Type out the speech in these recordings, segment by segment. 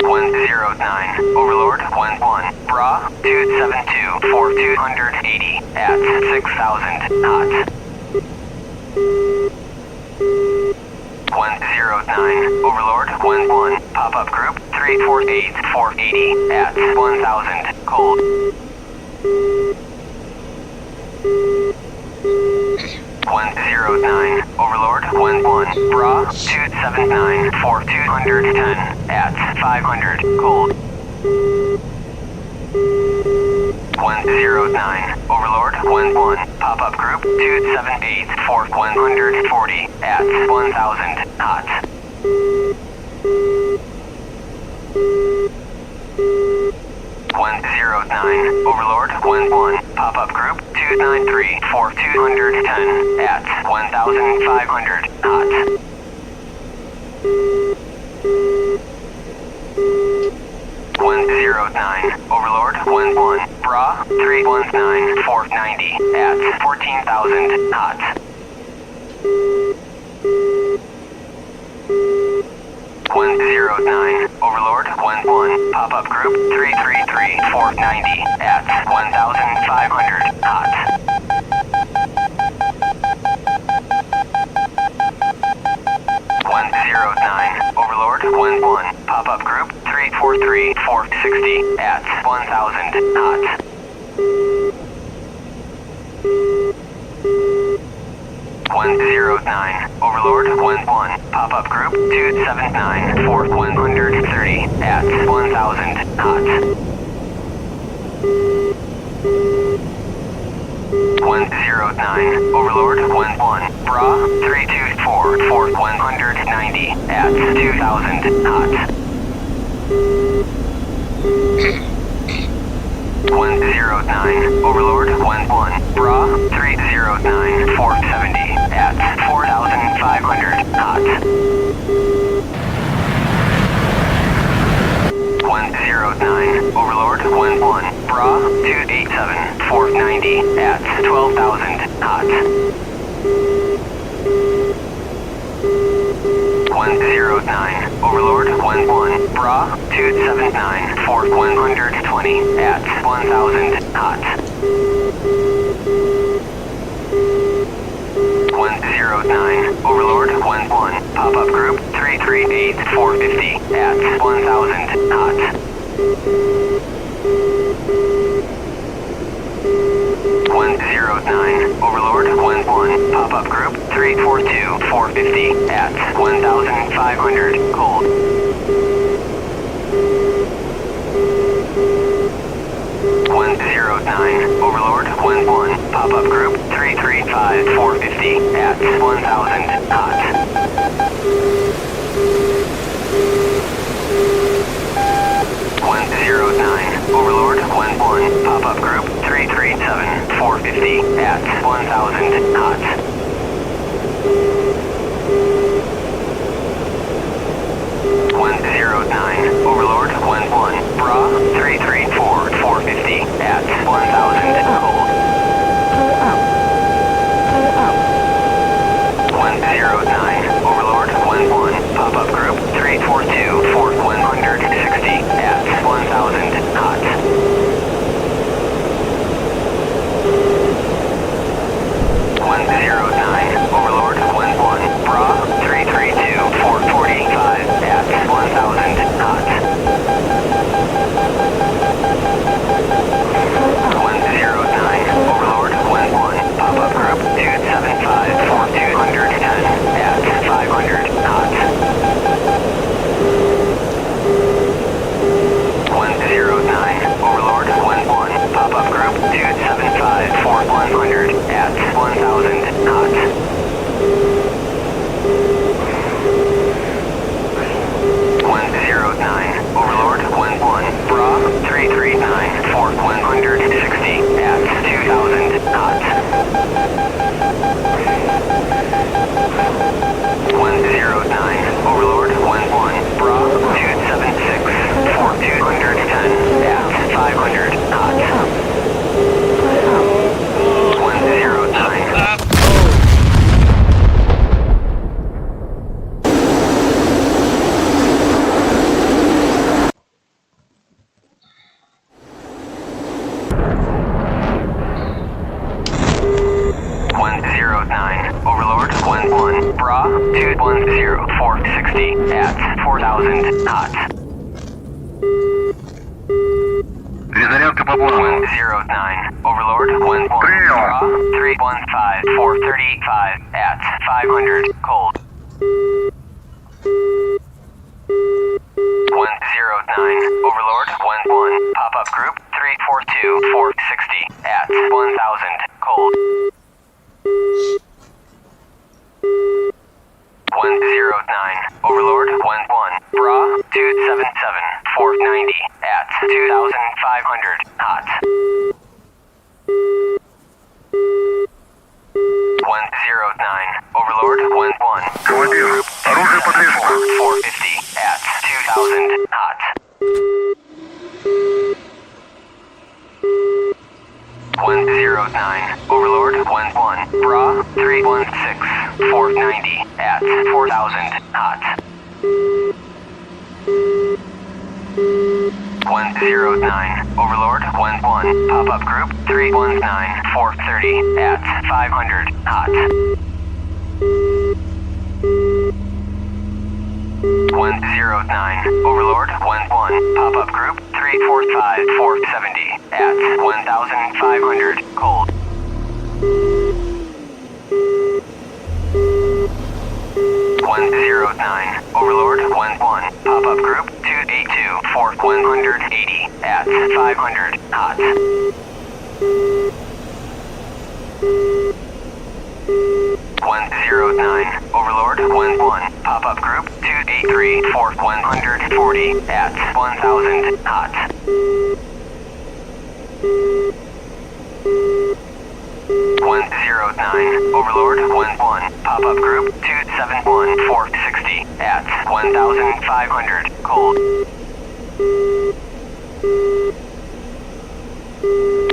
109, Overlord 11, Bra 272 for 280 at 6,000 knots. 109, Overlord 11, pop-up group 348 480 at 1,000 cold. 109, Overlord 11, Bra 279 for 210 at 500 cold. 109, Overlord 11, pop-up group 278 for 140 at 1,000 knots. 109, Overlord 11, pop-up group 293 for 210 at 1,500 knots. 109, Overlord 11, Bra 319 for 90 at 14,000 knots. 109, Overlord 11, pop-up group 333 for 90 at 1,500 knots. 109, Overlord 11, pop-up group 343 for 60 at 1,000 knots. 109, Overlord 11, pop-up group 279 for 130 at 1,000 knots. 109, Overlord 11, Bra 324 for 190 at 2,000 knots. 109, Overlord 11, Bra 309 for 70 at 4,500 knots. 109, Overlord 11, Bra 287 for 90 at 12,000 knots. 109, Overlord 11, Bra 279 for 120 at 1,000 knots. 109, Overlord 11, pop-up group 338 450 at 1,000 knots. 109, Overlord 11, pop-up group 342 450 at 1,500 cold. 109, Overlord 11, pop-up group 335 450 at 1,000 knots. 109, Overlord 11, pop-up group 337 450 at 1,000 knots. 109, Overlord 11, Bra 334 450 at 1,000 cold. 109, Bra, 210, 460 at 4,000 knots. Перезарядка по плану. 109, Overlord, 11, Bra, 315, 435 at 500, cold. 109, Overlord, 11, pop-up group, 342, 460 at 1,000, cold. 109, Overlord, 11, Bra, 277, 490 at 2,500 knots. 109, Overlord, 11, Командир, оружие подвешено. 450 at 2,000 knots. 109, Overlord, 11, Bra, 316, 490 at 4,000 knots. 109, Overlord, 11, pop-up group, 319, 430 at 500 knots. 109, Overlord, 11, pop-up group, 345, 470 at 1,500, cold. 109, Overlord, 11, pop-up group, 282, 180 at 500 knots. 109, Overlord, 11, pop-up group, 283, 140 at 1,000 knots. 109, Overlord, 11, pop-up group, 271, 460 at 1,500, cold.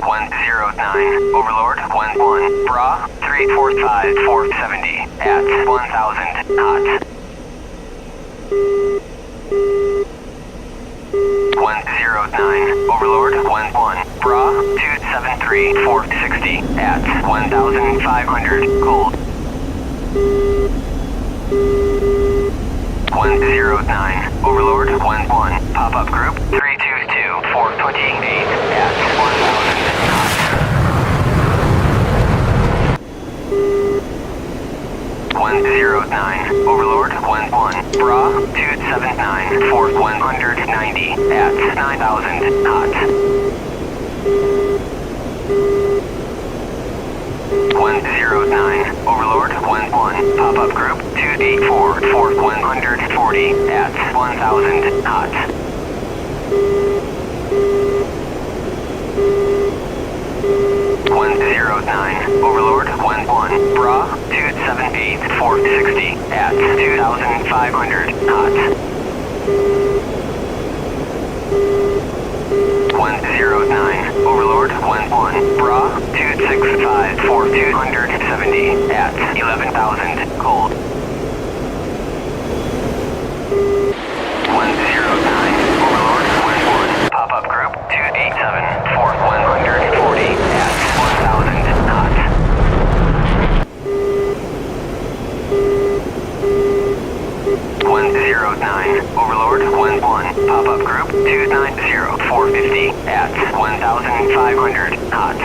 109, Overlord, 11, Bra, 345, 470 at 1,000 knots. 109, Overlord, 11, Bra, 273, 460 at 1,500, cold. 109, Overlord, 11, pop-up group, 322, 428 at 1,000 knots. 109, Overlord, 11, Bra, 279, 190 at 9,000 knots. 109, Overlord, 11, pop-up group, 284, 140 at 1,000 knots. 109, Overlord, 11, Bra, 278, 460 at 2,500 knots. 109, Overlord, 11, Bra, 265, 270 at 11,000, cold. 109, Overlord, 11, pop-up group, 287, 140 at 1,000 knots. 109, Overlord, 11, pop-up group, 290, 450 at 1,500 knots.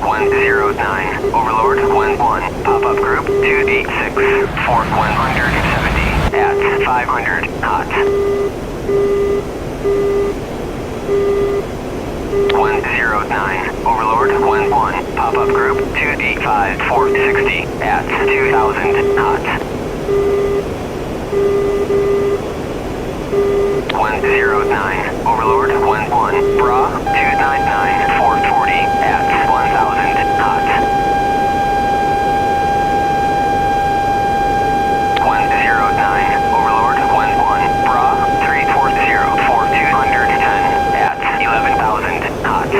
109, Overlord, 11, pop-up group, 286, 170 at 500 knots. 109, Overlord, 11, pop-up group, 285, 460 at 2,000 knots. 109, Overlord, 11, Bra, 299, 440 at 1,000 knots. 109, Overlord, 11, Bra, 340, 210 at 11,000 knots.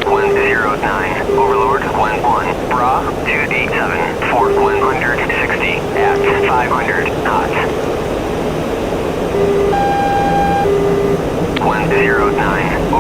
109, Overlord, 11, Bra, 287, 160 at 500 knots. 109,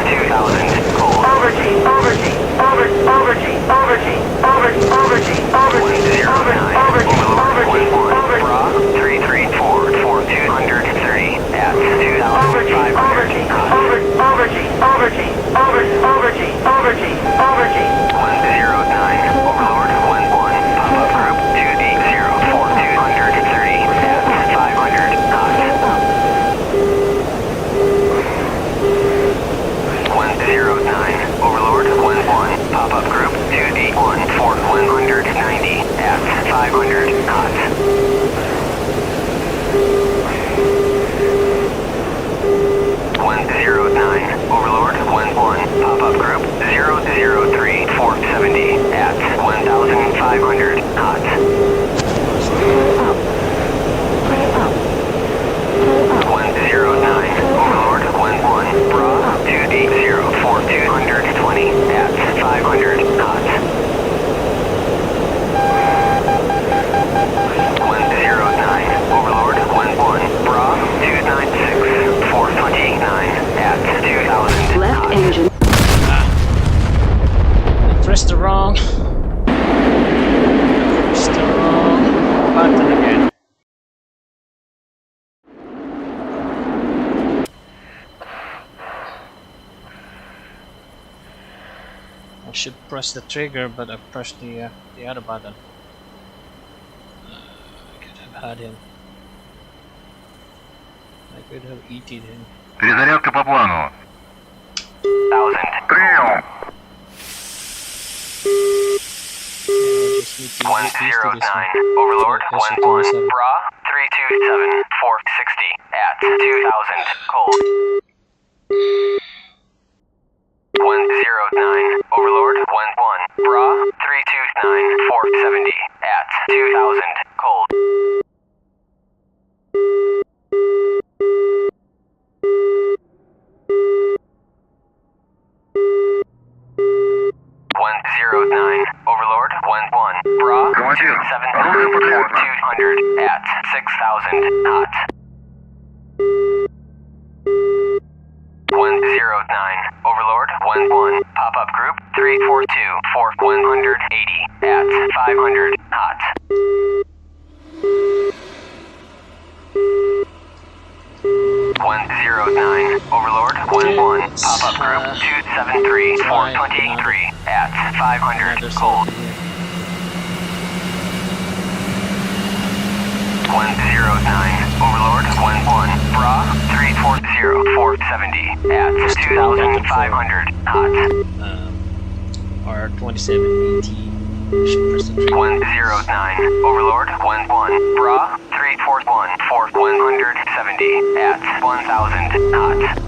2000, cold. Overgy, overgy, overgy, overgy, overgy, overgy, overgy, overgy, 109, Overlord 11, Bra 334, 4230, at 2500 knots. overgy, overgy, overgy, overgy, overgy. 109, Overlord 11, pop-up group 280, 4230, at 500 knots. 109, Overlord 11, pop-up group 281, 4190, at 500 knots. 109, Overlord 11, pop-up group 003, 470, at 1,500 knots. 109, Overlord 11, Bra 280, 4220, at 500 knots. 109, Overlord 11, Bra 296, 429, at 2,000 Left knots. engine. I pressed the wrong button again. I should press the trigger, but I pressed the other button. I could have had him. I could have eaten him. Перезарядка по плану. 1,000. Прием. I just need to get used to this 109, one. Overlord Yeah, 11, Bra 327, 460, at 2,000, cold. 109, Overlord 11, Bra 329, 470, at 2,000, cold. 109, Overlord 11, Bra Командир, 279, оружие подлежит. 200, at 6,000 knots. 109, Overlord 11, pop-up group 342, 4180, at 500 knots. 109, Overlord 11, pop-up group 273, 423, at 500 Another cold. safety here. 109, Overlord 11, Bra 340, 470, at 2,500 knots. R2718. Should press the trigger. 109, Overlord 11, Bra 341, 4170, at 1,000 knots.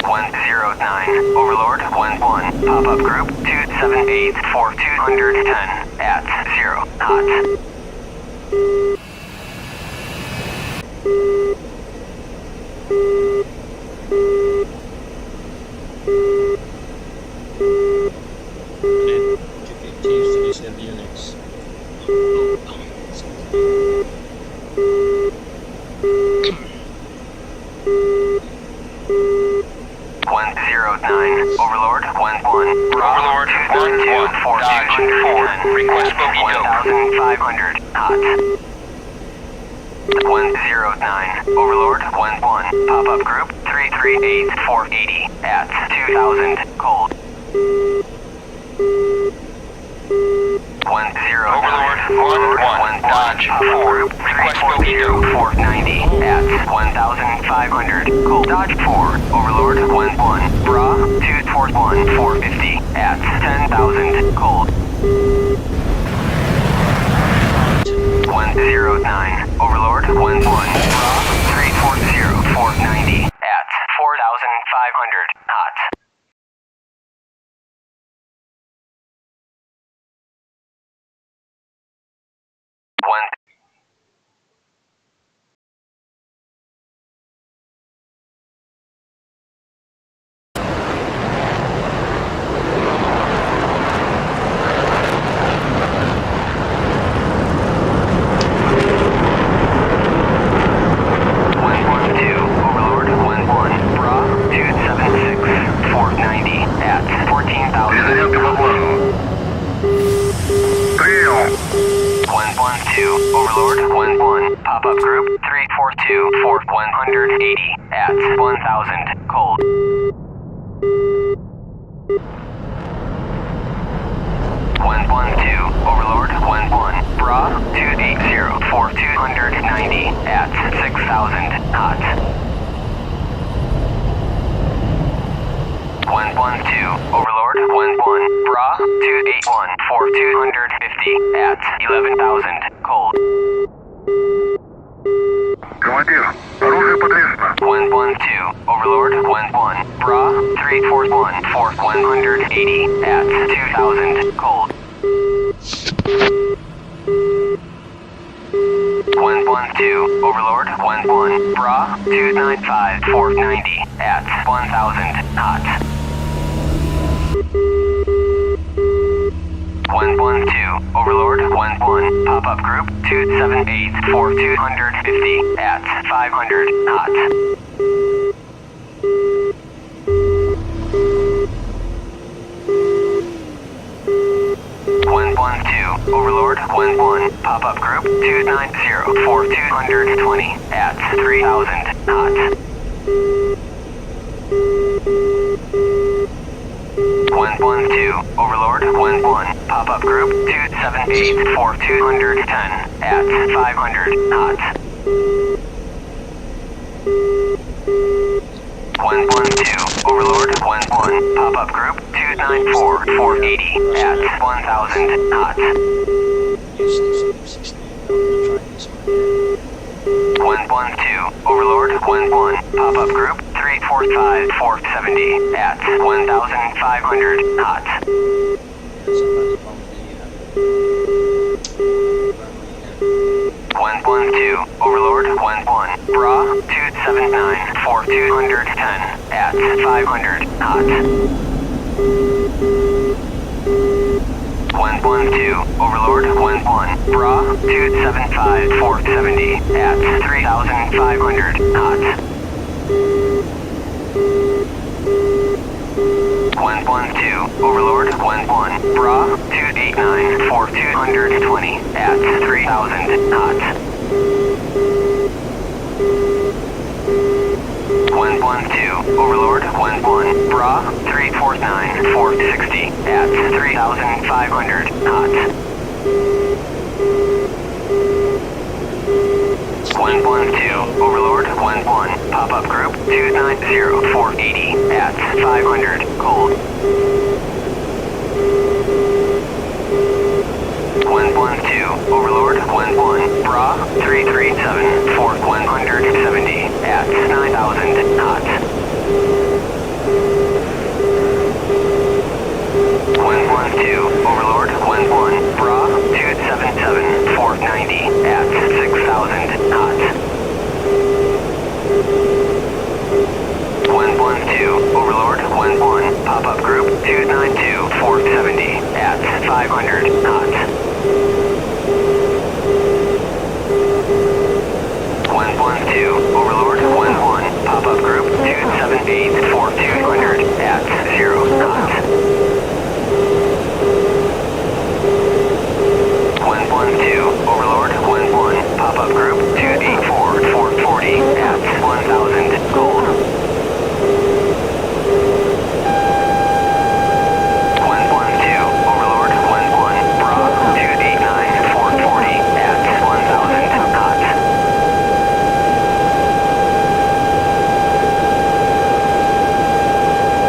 109, Overlord 11, pop-up group 278, 4210, at 0 knots. 109, Overlord 11, Bra 292, 4210, Request bogey 1,500 knots. 109, Overlord 11, pop-up group 338, 480, at 2,000 cold. 109, Overlord 11, Dodge 4, request bogey 490, at 1,500 cold. Dodge 4, Overlord 11, Bra 241, 450, at 10,000 cold. 109, Overlord 11, Bra 340, 490, at 4,500 knots. 1. One, 2. at 14,000 Перезарядка по knots. плану. Принял. 112, Overlord, 1-1, pop-up group, 342, for 180, at 1,000, cold. 112, Overlord, 1-1, bra, 280, for 290, at 6,000, knots. 112, Overlord, 1-1, bra, 281, for 250, at 11,000, cold. Командир, оружие потрясено. 112, Overlord, 1-1, bra, 341, for 180, at 2,000, cold. 112, Overlord, 1-1, bra, 295, for 90, at 1,000, knots. 112, Overlord, 1-1, pop-up group, 278, for 250, at 500, knots. 112, Overlord, 1-1, pop-up group, 290, for 220, at 3,000, knots. 112, Overlord, 1-1, pop-up group, 278, for 210, at 500, knots. 112, Overlord, 1-1, pop-up group, 294, 480, at 1,000, knots. 112, Overlord, 1-1, pop-up group, 345, 470, at 1,500, knots. 112, Overlord, 1-1, bra, 279, for 210, at 500, knots. 112, Overlord, 1-1, bra, 275, 470, at 3,500, knots. 112, Overlord, 1-1, bra, 289, for 220, at 3,000, knots. 112, Overlord, 1-1, bra, 349, 460, at 3,500, knots. 112, Overlord, 1-1, pop-up group, 290, 480, at 500, cold. 112, Overlord, 1-1, bra, 337, for 170, at 9,000, knots. 112, Overlord, 1-1, bra, 277, for 90, at 6,000, knots. 112, Overlord, 1-1, pop-up group, 292, 470, at 500, knots. 112, Overlord, 1-1, pop-up group, 278, for 200, at 0 knots. 112, Overlord, 1-1, pop-up group, 284, 440, at 1,000, gold. 112, Overlord, 1-1, bra, 289, 440, at 1,000, knots. 112,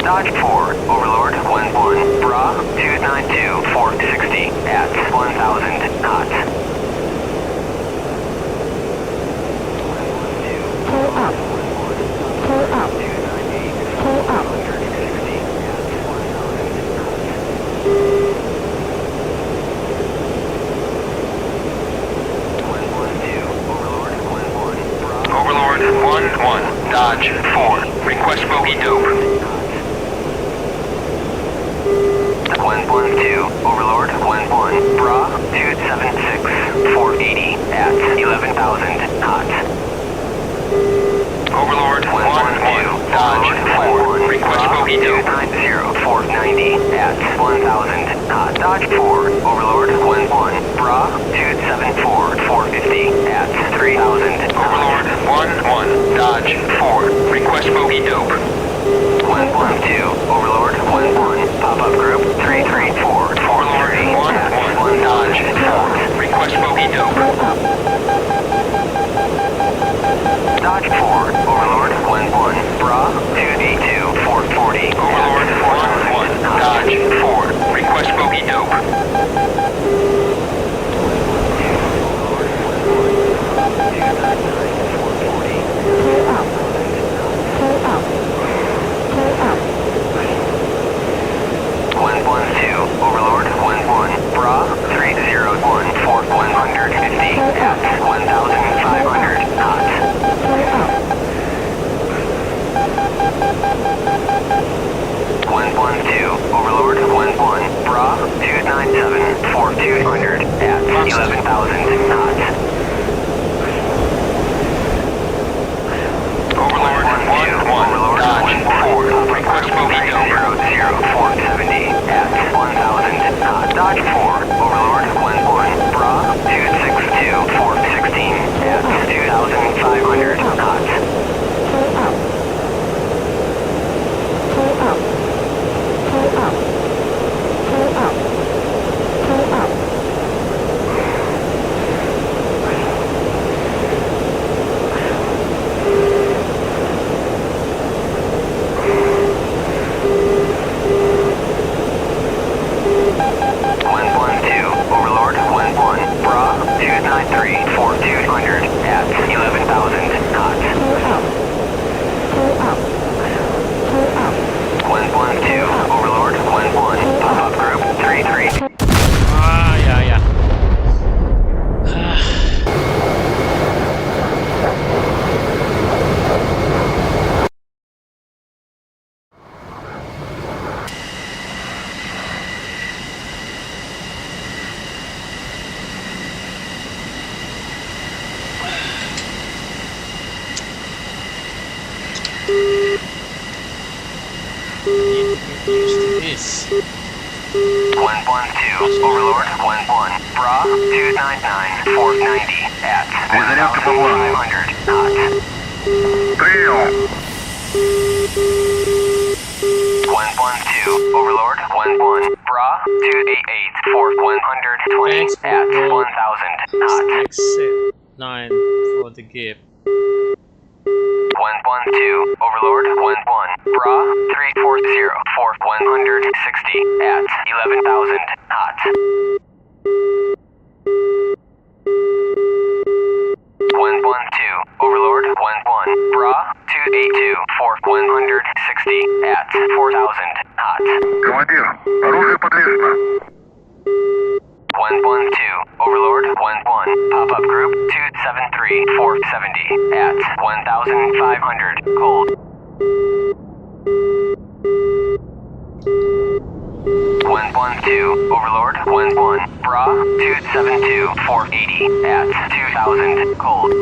Dodge 4, Overlord 1-1, Bra 292, 460 at 1,000 knots. Pull up. Pull up. Pull up. 1-1, Dodge 4, request bogey dope. 112, Overlord 1-1, Bra 276, 480 at 11,000 knots. Overlord 1-1, Dodge 4, request bogey dope. 290, 490 at 1,000 knots. Dodge 4, Overlord 1-1, Bra 274, 450 at 3,000 knots. Overlord 1-1, Dodge 4, request bogey dope. 112, Overlord 1-1, pop-up group 334, 430 at 1,000 knots. Request bogey dope. Dodge 4, Overlord 1-1, Bra 282, 440. Overlord 1-1, Dodge 4, request bogey dope. Pull up. Pull up. Pull up. 112, Overlord 1-1, Bra 301, 150 at 1,500 knots. Pull up. 112, Overlord 1-1, Bra 297, 200 at 11,000 knots. Overlord 1-1, Dodge 4, request bogey dope. 470 at 1,000 knots. Dodge 4, Overlord 1-1, Bra 262, 416 at 2,500 knots. Pull up. Pull up. Pull up. Pull up. Pull up. 112, Overlord 1-1, Bra 293, 200 at 11,000 knots. Pull up. Pull up. Pull up. 112, Overlord 1-1, pop-up group 33. Ah, yeah. Need to get used to this. 112, Overlord 1-1, Bra 299, 490 at 1,500 knots. Принял. 112, Overlord 1-1, Bra 288, 120 Thanks, at Overlord. 1,000 knots. Exit 9 for the gap. 112, Overlord 1-1, Bra 340, 160 at 11,000 knots. 112, Overlord 1-1, Bra 282, 160 at 4,000 knots. Командир, оружие подвешено. 112, Overlord 1-1, pop-up group 273, 470 at 1,500 cold. 112, Overlord 1-1, Bra 272, 480 at 2,000 cold.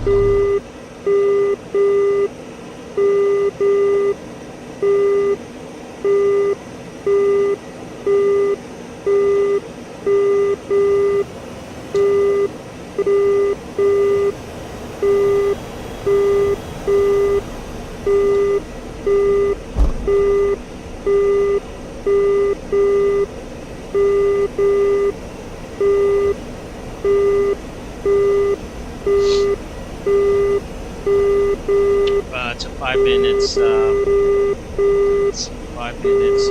1 it's 5 minutes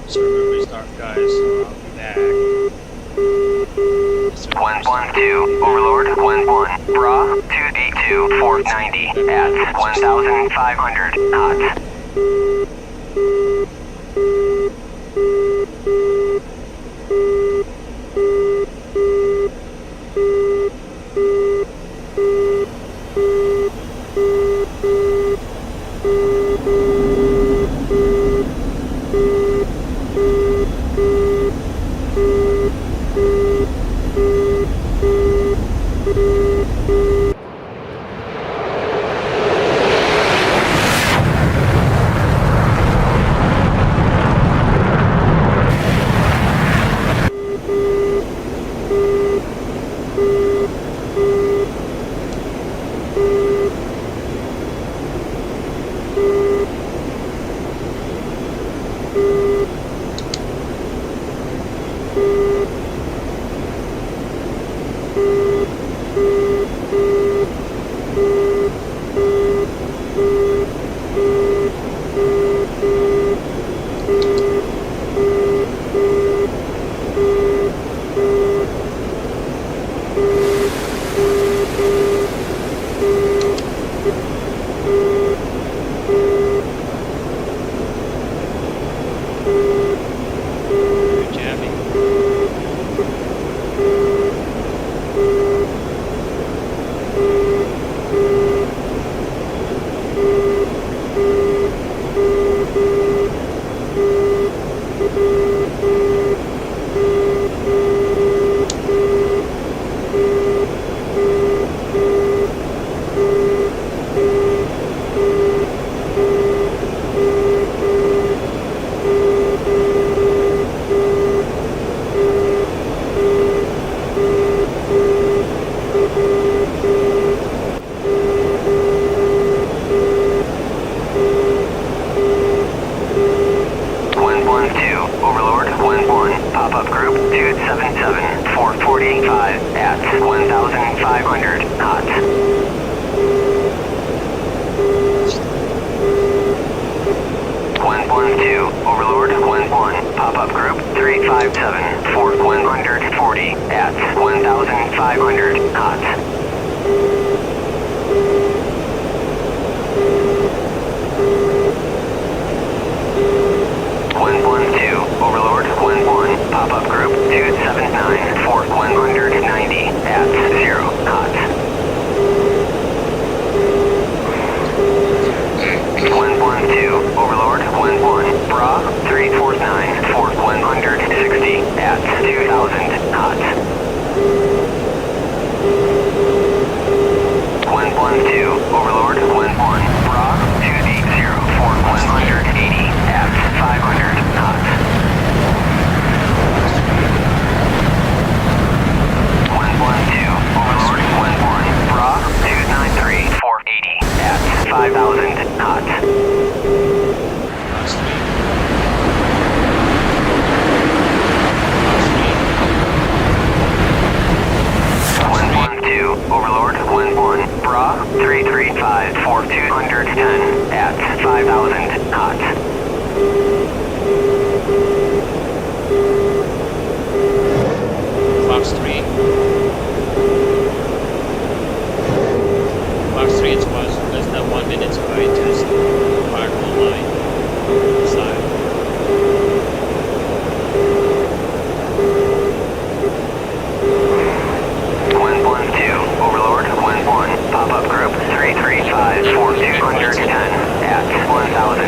server restart, guys, so I'll be back. 112, Overlord, 11, Bra, 282, 490, at 1,500 knots. Pop-up group 277, 445 at 1,500 knots. 112, Overlord 11, pop-up group 357, 140 at 1,500 knots. Overlord 11, pop-up group 279, 190 at 0 knots. 112, Overlord 11, Bra 349, 160 at 2,000 knots. 112, Overlord 11, Bra 280, 180 at 500 knots. 112, Overlord 11, Bra 293, 480 at 5,000 knots. 112, Overlord 11, Bra 335, 210 at 5,000 knots. Fox 3. Fox 3, it was less than 1 minute, so I just fired one line side. Overlord 11, pop-up group 335, 210 at 1,000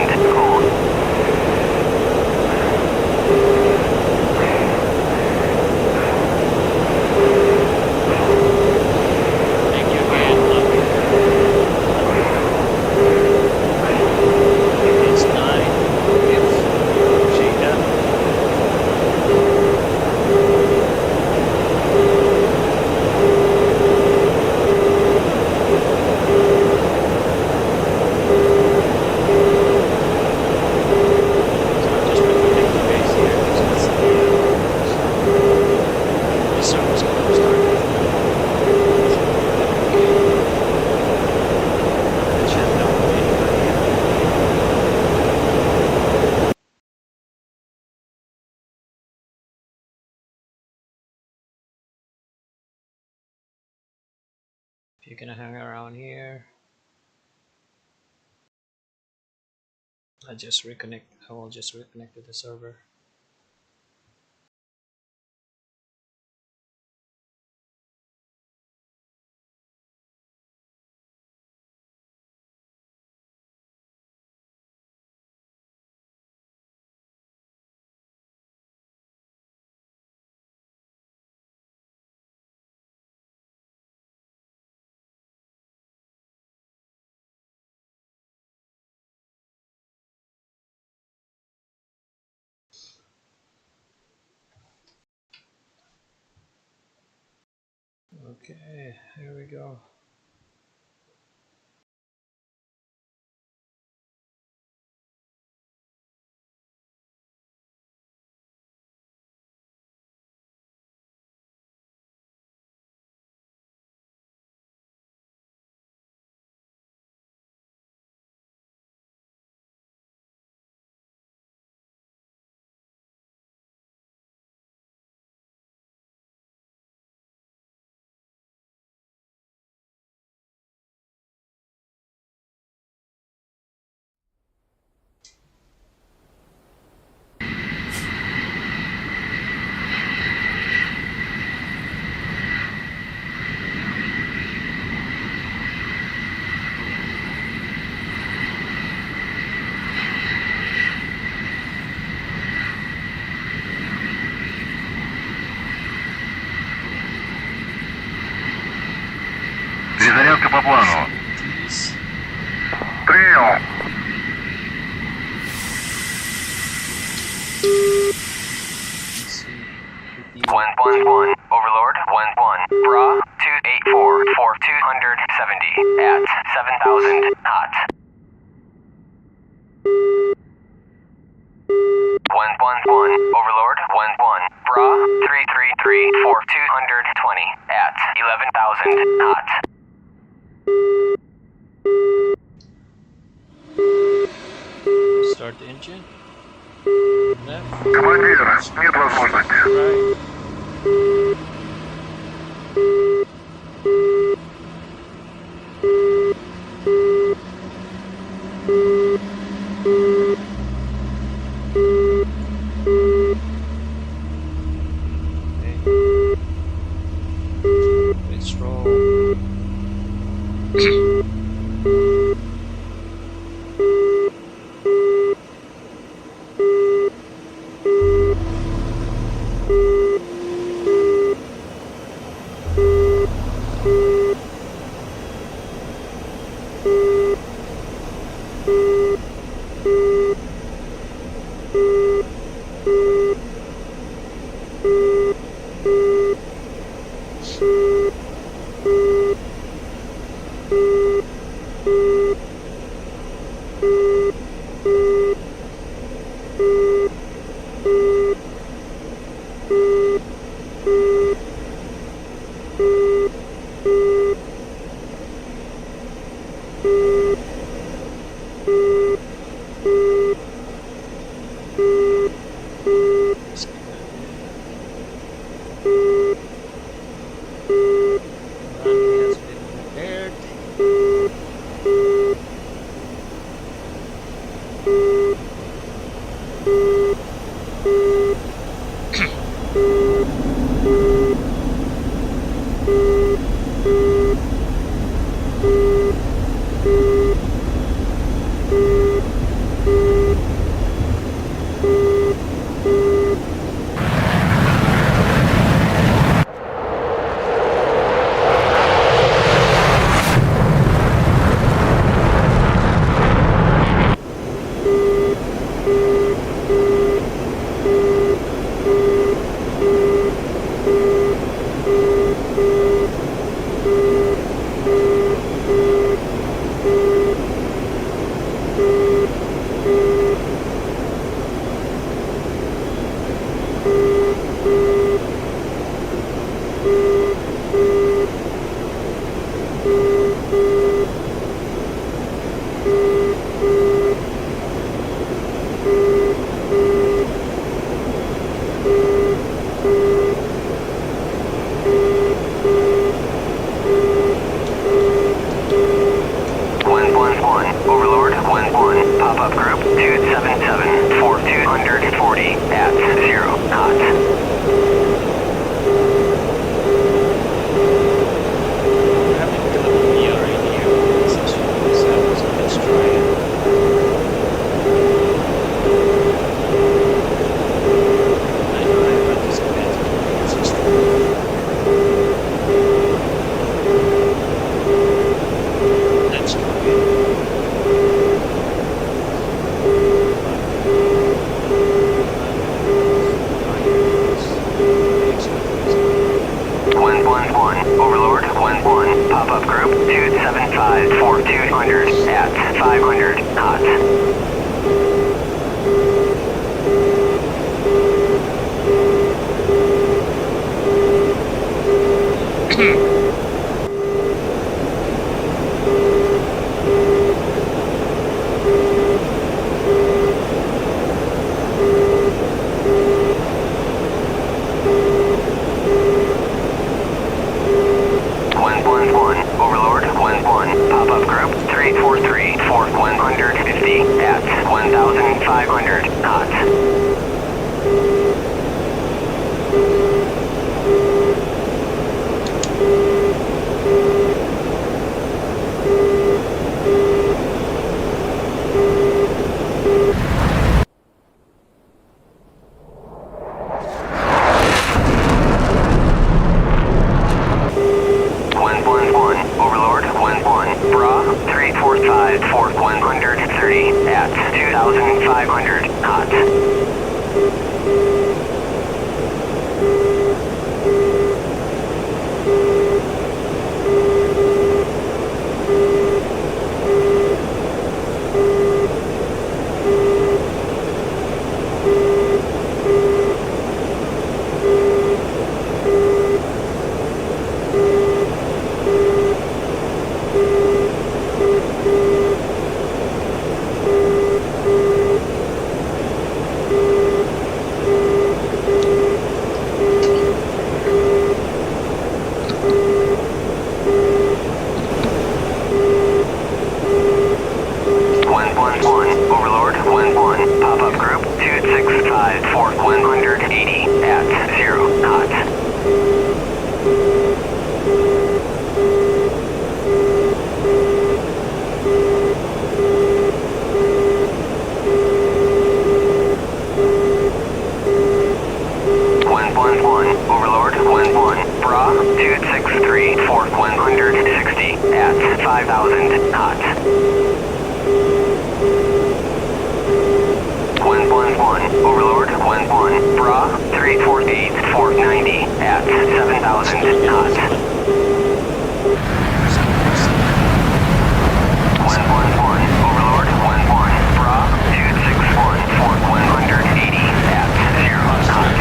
you're gonna hang around here. I will just reconnect to the server. Okay, here we go. Перезарядка по плану. These. Прием. Let's see. 111, Overlord, 11, Bra, 284, for 270, at 7,000 hot. 111, Overlord, 11, Bra, 333, for 220, at 11,000 hot. Start the engine. Left, Командир, нет возможности. right. Okay. Let's roll. Runway has been prepared. 277 for 240 at 0 knots. Having a little VR in here. This is Su-27, so let's try it. I know I have this better system. Let's try it. 111, Overlord, 1-1, pop-up group, 275 for 200 at 500 knots. Overlord, 1-1, pop-up group, 343 for 150 at 1,500 knots. Overlord, 1-1, Bra, 345 for 130 at 2,500 knots. Overlord, 1-1, pop-up group, 265 for 180 at 0 knots. Overlord, 1-1, Bra, 263 for 160 at 5,000 knots. 111, Overlord, 1-1, Bra, 348 for 90 at 7,000 knots. 111, Overlord, 1-1, Bra, 261 for 180 at 0 knots.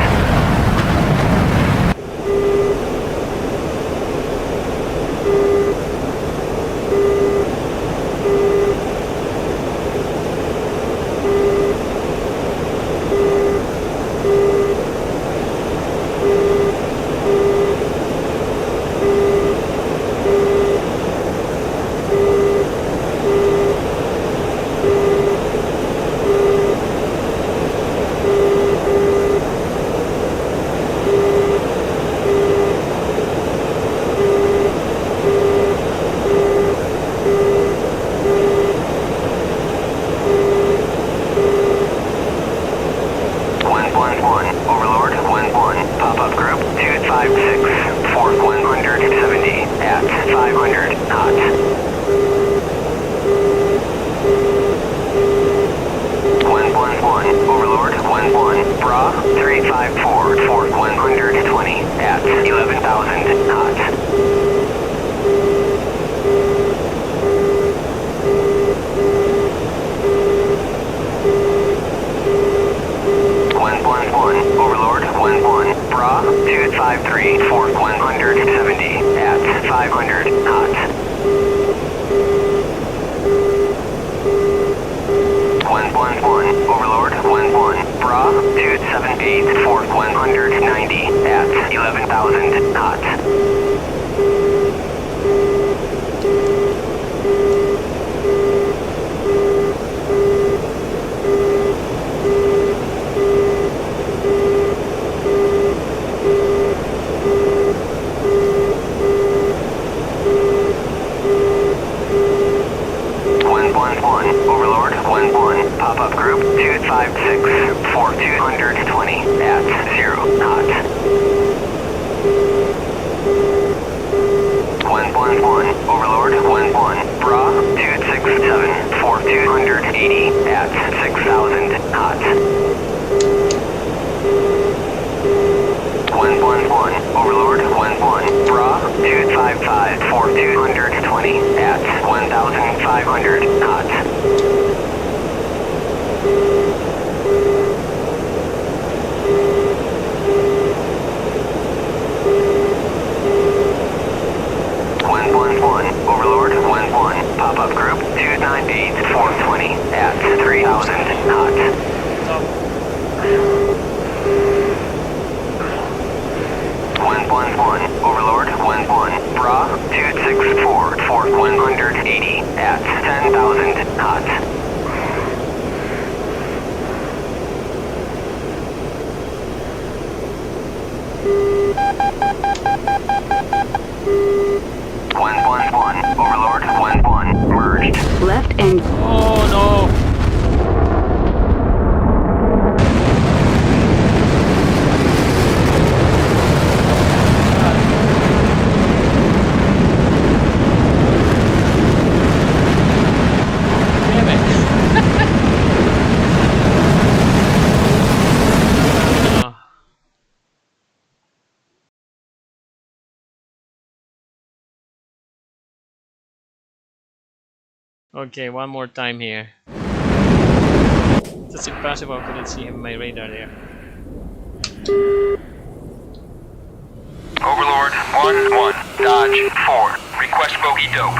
Overlord, 1-1, pop-up group, 256 for 170 at 500 knots. 111, Overlord, 1-1, Bra, 354 for 120 at 11,000 knots. Overlord, 1-1, Bra, 253 for 170 at 500 knots. 111, Overlord, 1-1, Bra, 278 for 190 at 11,000 knots. pop-up group 256 for 220 at 0 knots. 111, Overlord 11, Bra 267 for 280 at 6,000 knots. 111, Overlord 11, Bra 255 for 220 at 1,500 knots. 111, Overlord 11, pop-up group 298 420 at 3,000 knots. Top. 111, Overlord 11, Bra 264 for 180 at 10,000 knots. 111, Overlord 11, merged. Left and Oh no! Damn it! Ah. Okay, one more time here. That's impossible. I couldn't see him in my radar there. Overlord 11, Dodge 4, request bogey dope.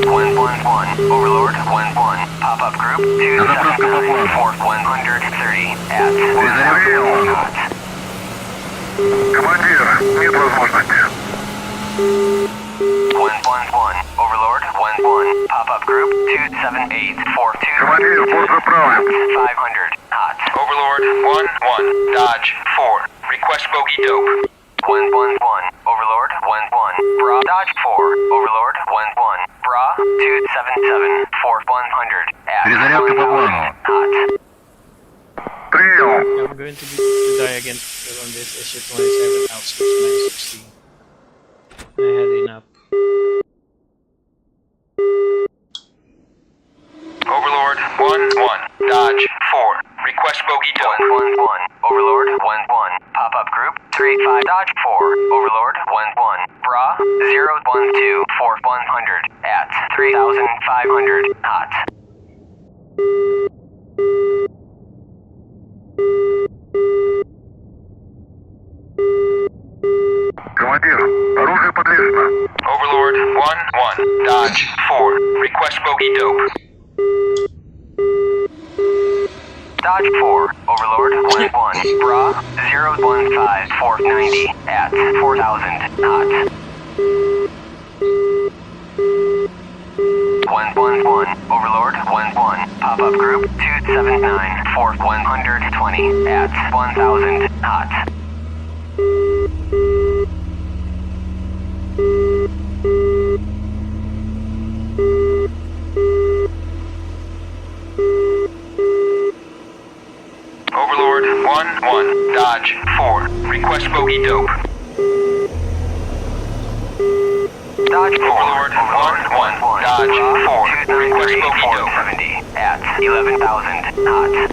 111, Overlord 11, pop-up group 279 for 130 at 1,000 knots. Командир, нет возможности. 111, Overlord 11, pop-up group 278 for Командир, борт 200 заправлен. 500 knots. Overlord 11, Dodge 4, request bogey dope. 111, Overlord 11, Bra Dodge 4, Overlord 11, Bra 277 for 100 at Перезарядка по 1,000 плану. knots. Принял. I'm going to die again on this Su-27 outskirts 960. I had enough. Overlord 11, Dodge 4, request bogey dope. 111, Overlord 11, pop-up group 35 Dodge 4, Overlord 11, Bra 012 for 100 at 3,500 knots. Командир, оружие подвешено. Overlord 11, Dodge 4, request bogey dope. Dodge 4, Overlord 11, Bra 015 for 90 at 4,000 knots. 111, Overlord 11, pop-up group 279 for 120 at 1,000 knots. Overlord 11, Dodge 4, request bogey dope. Dodge 4, Overlord 11, Dodge 4, request bogey dope. 70 at 11,000 knots.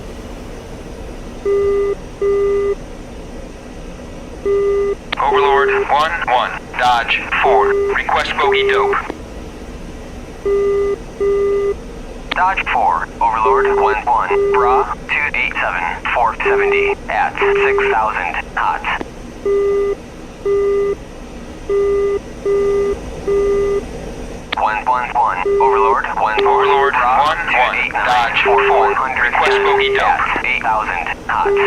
Overlord 11, Dodge 4, request bogey dope. Dodge 4, Overlord 11, Bra 287 for 70 at 6,000 knots. 111, Overlord 11, Overlord 11, Dodge 4, request bogey dope. At 8,000 knots.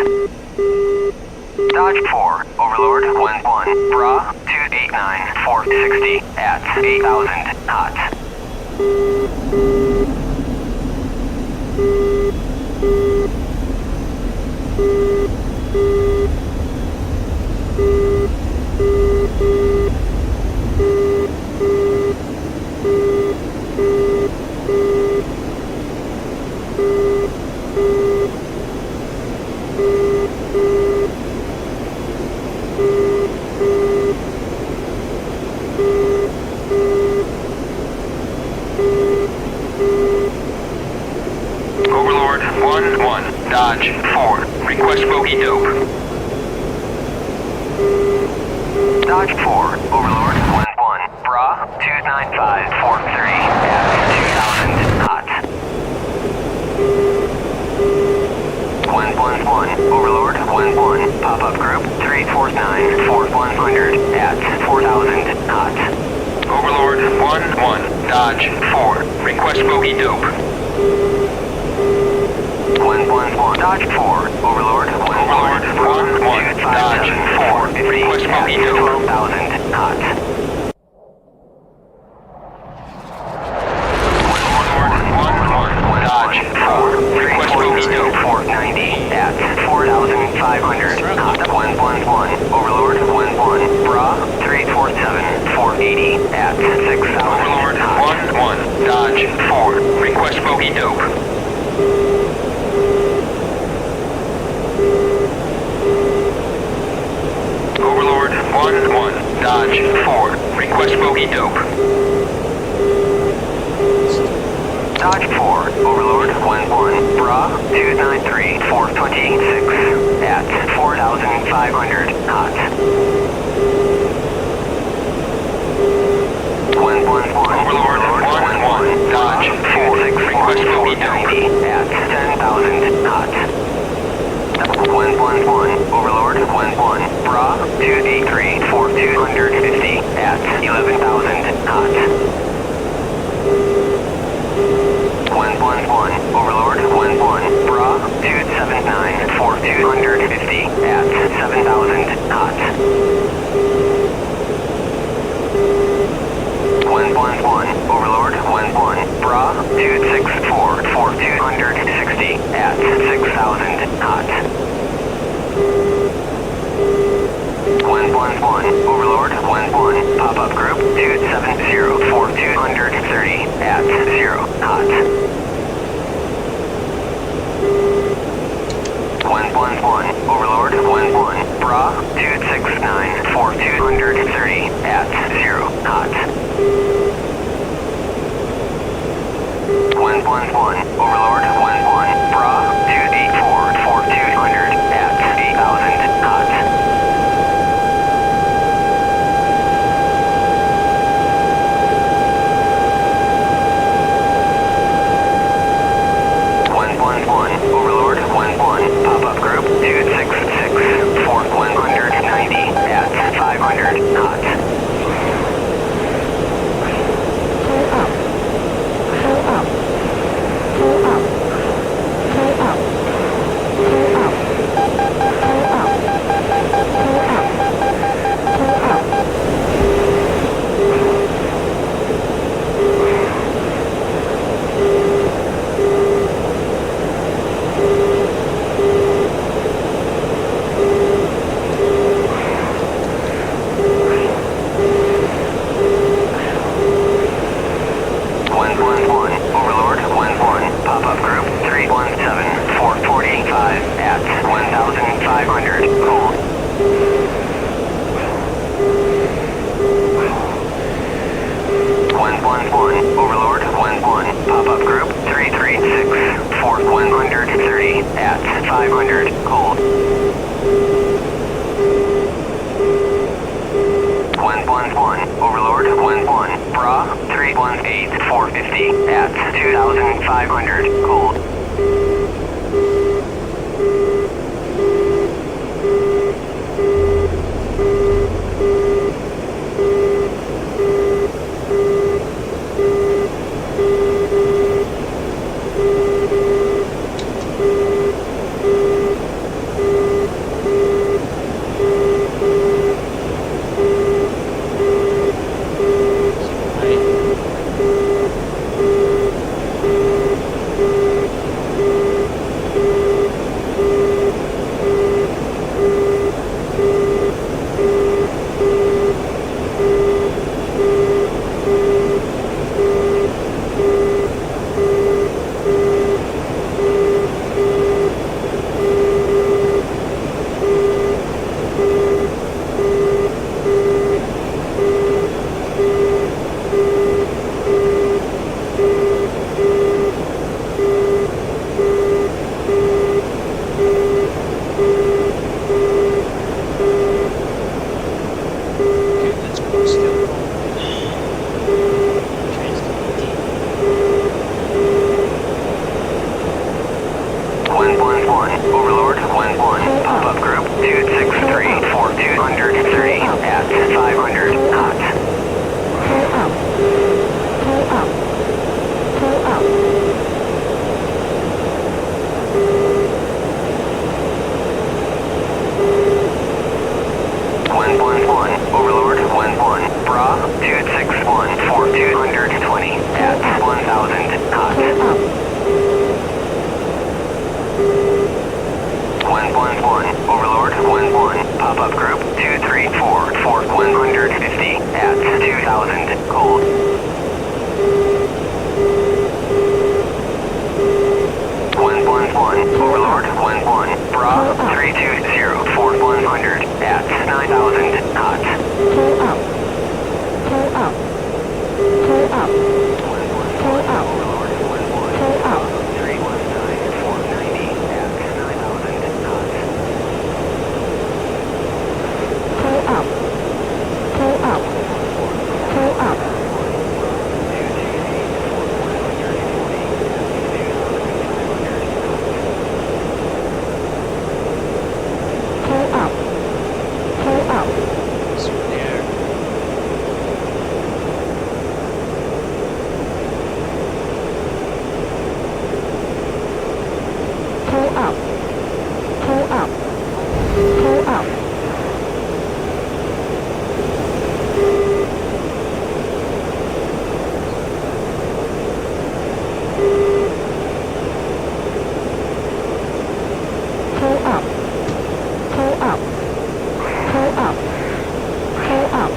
Dodge 4, Overlord 11, Bra 289 for 60 at 8,000 knots. Overlord 1-1, Dodge 4, request bogey dope. Dodge 4, Overlord 1-1, Bra 29543 at 2000 knots. 1-1-1, Overlord 1-1, pop-up group 349 4100 at 4000 knots. Overlord 1-1, Dodge 4, request bogey dope. 1-1-1, Dodge 4, Overlord 1-1, 1-1, Dodge 4, request bogey dope. 12,000 knots. 1-1-1, Dodge 4, request bogey dope. 490 at 4,500 knots. 1-1-1, Overlord 1-1, Bra 347 480 at 6,000 Overlord knots. 1-1, Dodge 4, request bogey dope. Overlord 1-1, Dodge 4, request bogey dope. Dodge 4, Overlord 1-1, Bra 293 426 at 4,500 knots. 1-1-1, Overlord 1-1, Dodge 4, request bogey dope. at 10,000 knots. 1-1-1, Overlord 1-1, Bra 283 4250 at 11,000 knots. 1-1-1, Overlord 1-1, Bra 279 4250 at 7,000 knots. 1-1-1, Overlord 1-1, Bra 264 4260 at 6,000 knots. 1-1-1, Overlord 1-1, pop-up group 270 4230 at 0 knots. 1-1-1, Overlord 1-1, Bra 269 4230 at 0 knots. 1-1-1, Overlord 1-1, Bra 284 4200 at 8,000 knots. 1-1-1, Overlord 1-1, pop-up group 266 4190 at 500 knots. Overlord 1-1. Pop-up group 263 for 230 at 500 knots. Pull up. Pull up. Pull up. 111. Overlord 1-1. Bra 261 for 220 at 1,000 knots. Pull up. 111. Overlord 1-1. Pop-up group 234 for 150 at 2,000 cold. 111. Overlord 1-1. Bra 320 for 100 at 9,000 knots. Pull up. Pull up. Pull up. Pull up. Pull up. 319 for 90 at 9,000 knots. Pull up. Pull up. Pull up. Pull up. Pull up. Through the air. Pull up. Pull up. Pull up. Pull up. Pull up. Pull up. Pull up.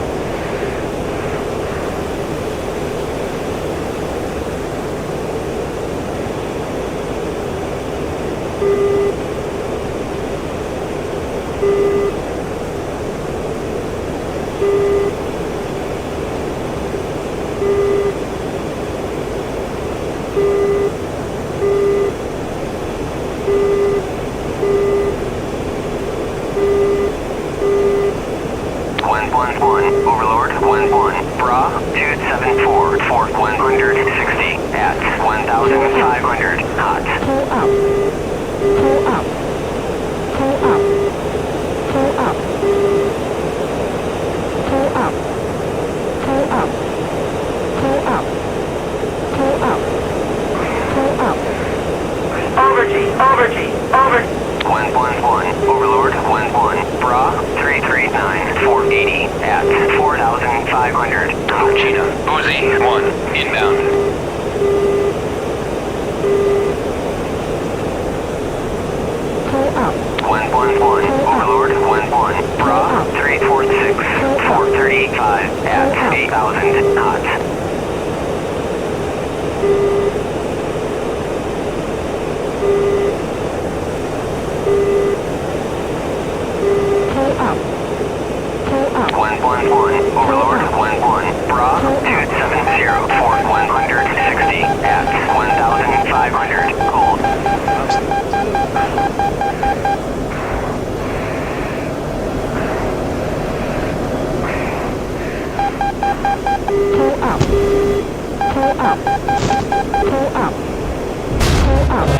Overlord 1-1. Bra 274 for 160 at 1,500 knots. Pull up. Pull up. Pull up. Pull up. Pull up. Pull up. Pull up. Pull up. Pull up. Overgy. Overgy. Over. 111. Overlord 1-1. Bra 339 for 80 at 4,500 knots. Cheetah, Uzi 1, inbound. Pull up. 111. Overlord 1-1. Bra 346 for 35 at 8,000 knots. Pull up. Pull up. 111. Overlord 1-1. Bra 270 for 160 at 1,500 cold. Pull up. Pull up. Pull up. Pull up.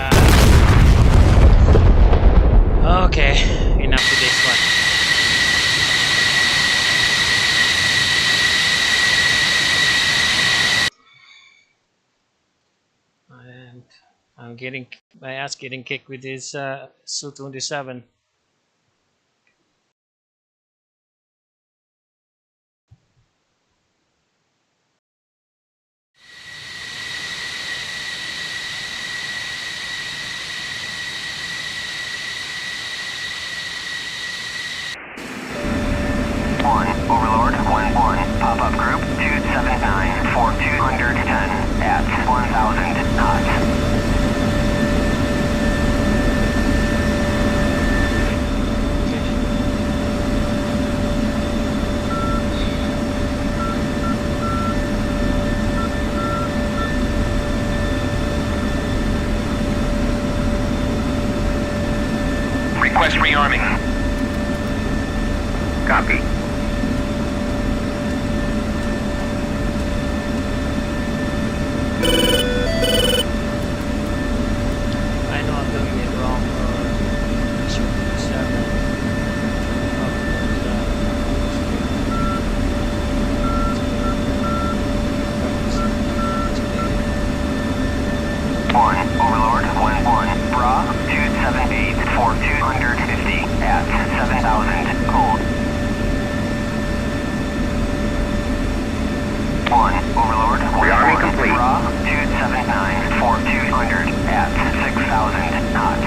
Okay, enough with this one. And I'm getting my ass getting kicked with this Su-27. Overlord 1-1. Pop-up group 279 for 210 at 1,000 knots. Request rearming. Copy. I know I'm doing it wrong. for 250 at 7,000 cold. 1, Overlord. Rearming complete. Raw 279 for 200 at 6,000 knots.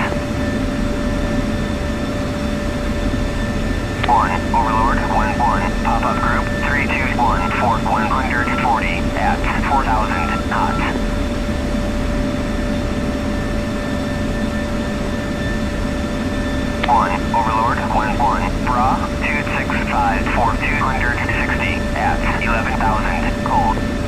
1, Overlord. 1-1, pop-up group 321 for 140 at 4,000 knots. 1, Overlord. 1-1, Bra 265 for 260 at 11,000 cold. 1,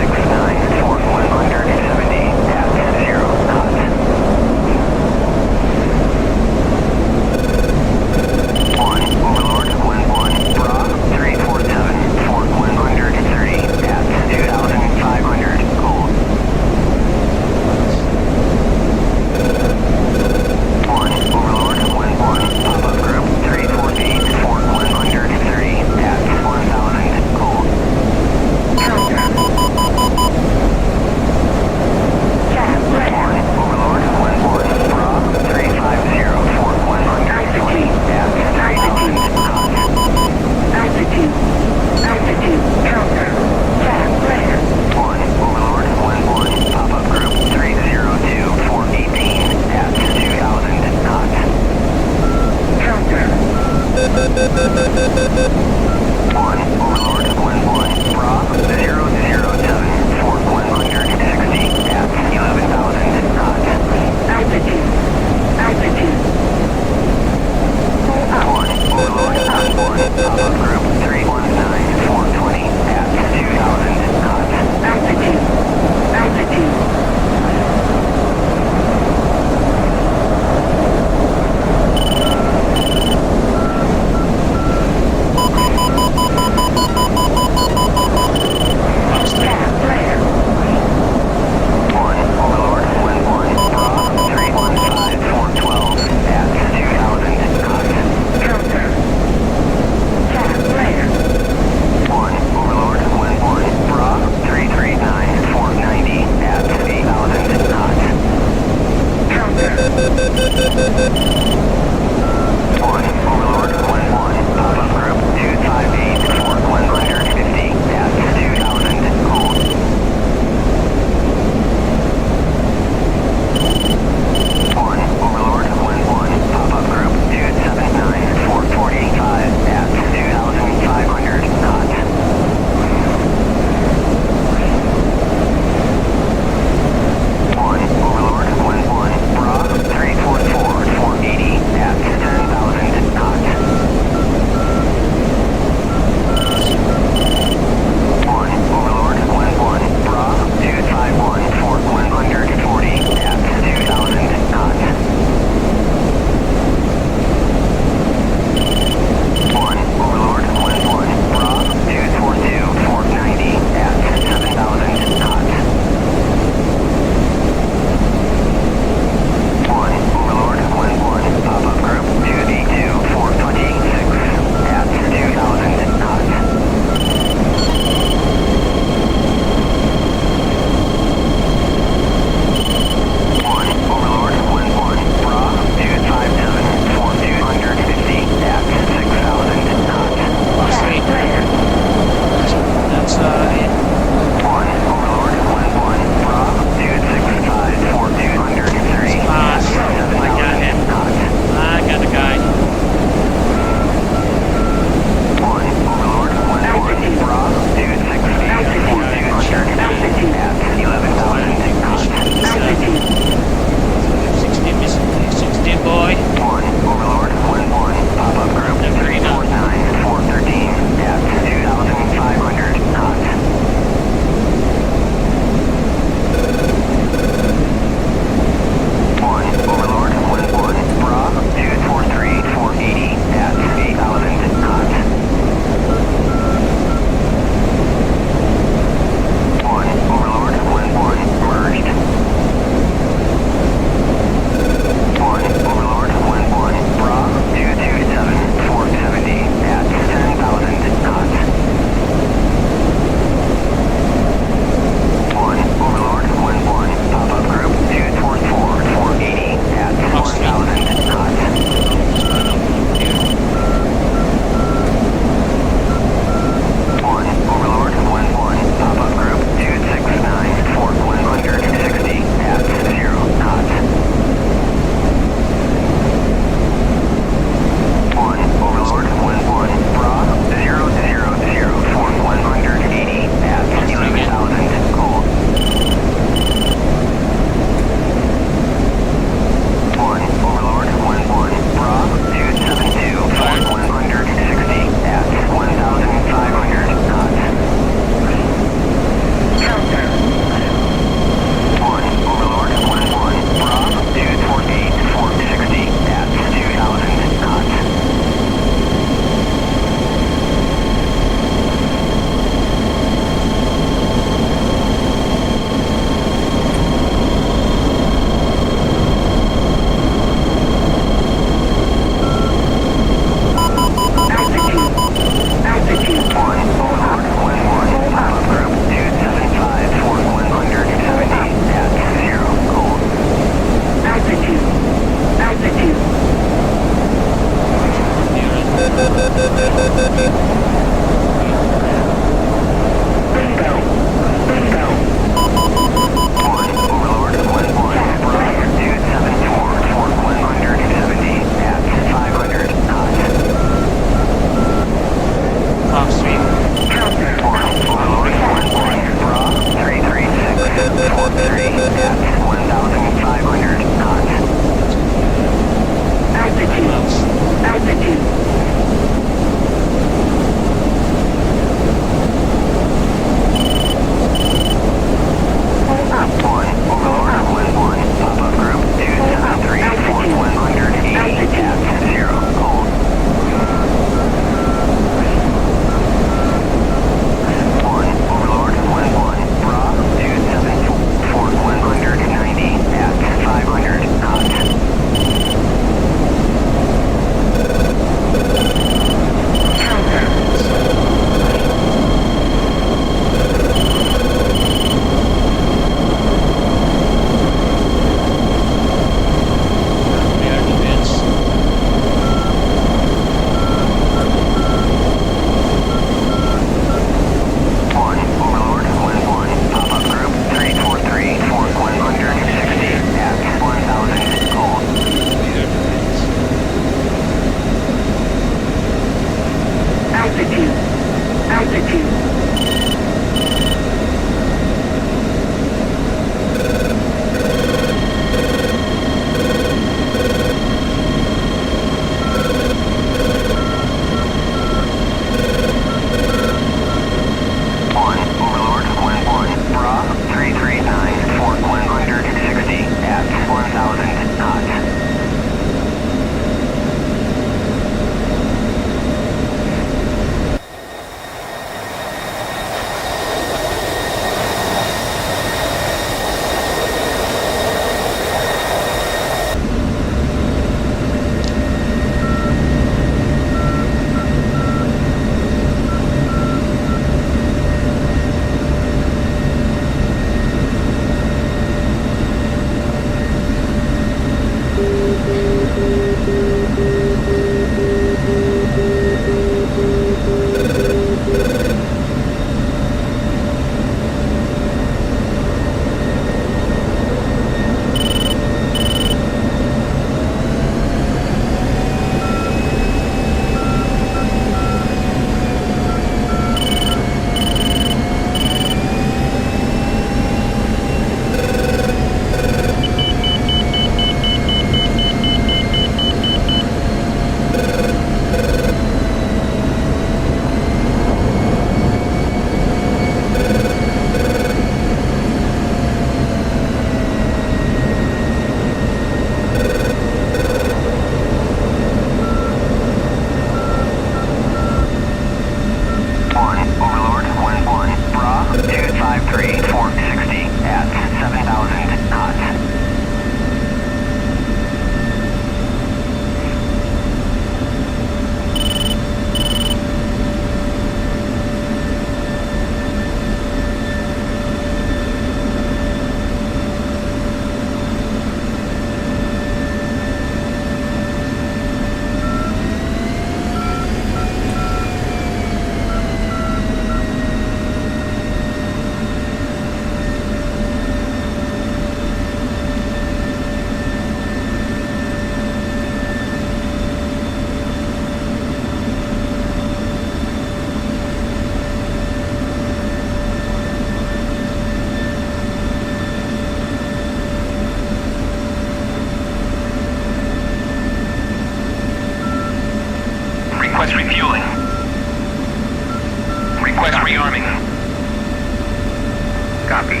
Copy.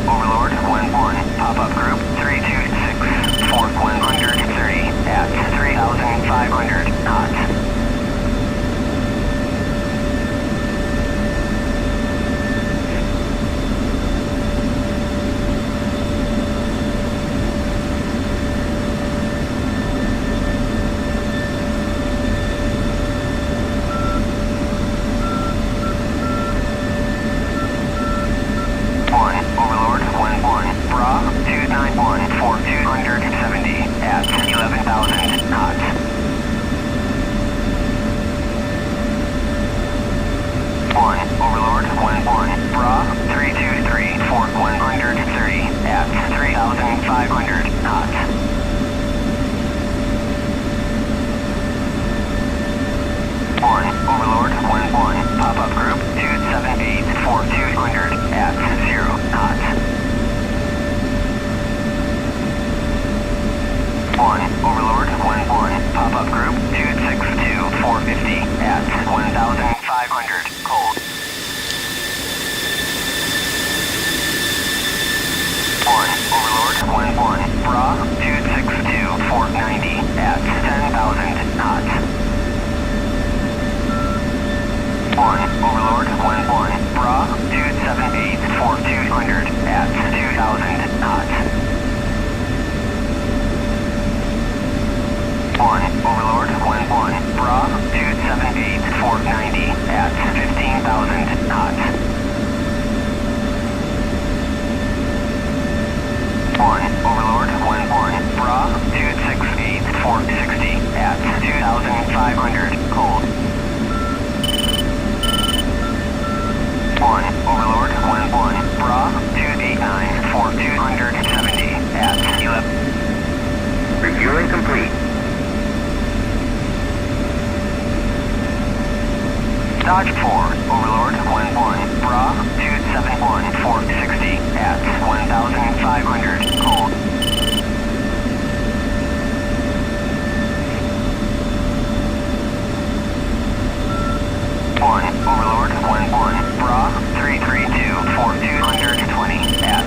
Overlord 1-1, pop-up group 326, Fort 130 at 3,500 knots. Overlord 1-1, Bra 291 for 270 at 11,000 knots. Overlord 1-1, Bra 323 for 130 at 3,500 knots. Overlord 1-1, pop-up group 278 for 200 at 0 knots. Overlord 1-1, pop-up group 262 450 at 1,500 cold. Overlord 1-1, Bra 262 490 at 10,000 knots. Overlord 1-1, Bra 278 for 200 at 2,000 knots. Overlord 1-1, Bra 278 for 90 at 15,000 knots. Overlord 1-1, Bra 268 for 60 at 2,500 cold. Overlord 1-1, Bra 289 for 270 at 11. Refueling complete. Dodge 4, Overlord 1-1, Bra 271 for 60 at 1,500 cold. Overlord 1-1, Bra 332 for 220 at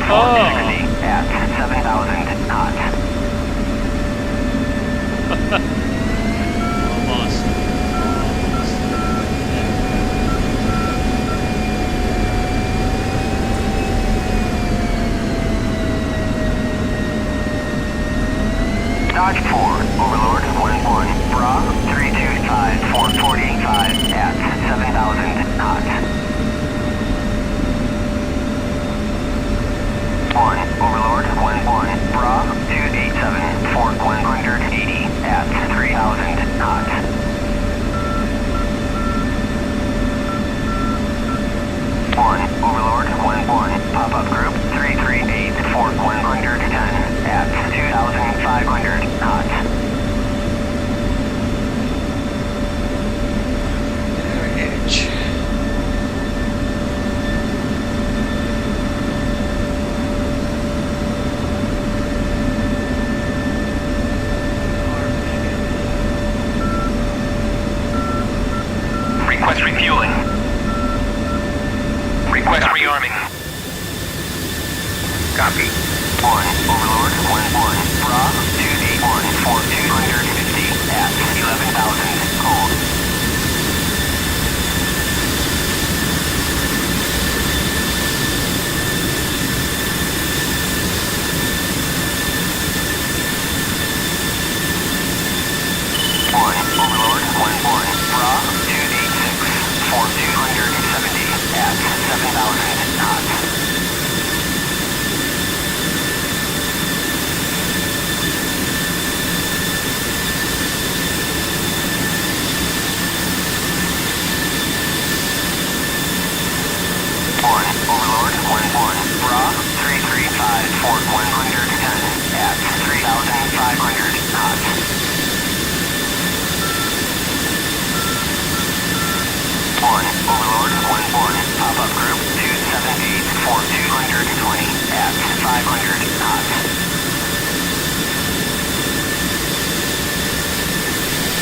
460 at 7,000 knots. Almost. Dodge 4, Overlord 11, Bra 325, 445 at 7,000 knots. 1, Overlord 11, Bra 287, 180 at 3,000 knots. 1, Overlord 11, pop-up group 338, 110 at 2,500 knots. Edge. Request refueling. Request rearming. Copy. 1, Overlord 11, Bra 281, 250 at 11,000 cold. 1, Overlord 11, Bra 286, 270 at 7,000 knots. 1, Overlord 11, Bra 335, 110 at 3,500 knots. 1, Overlord 11, pop-up group 278, 220 at 500 knots.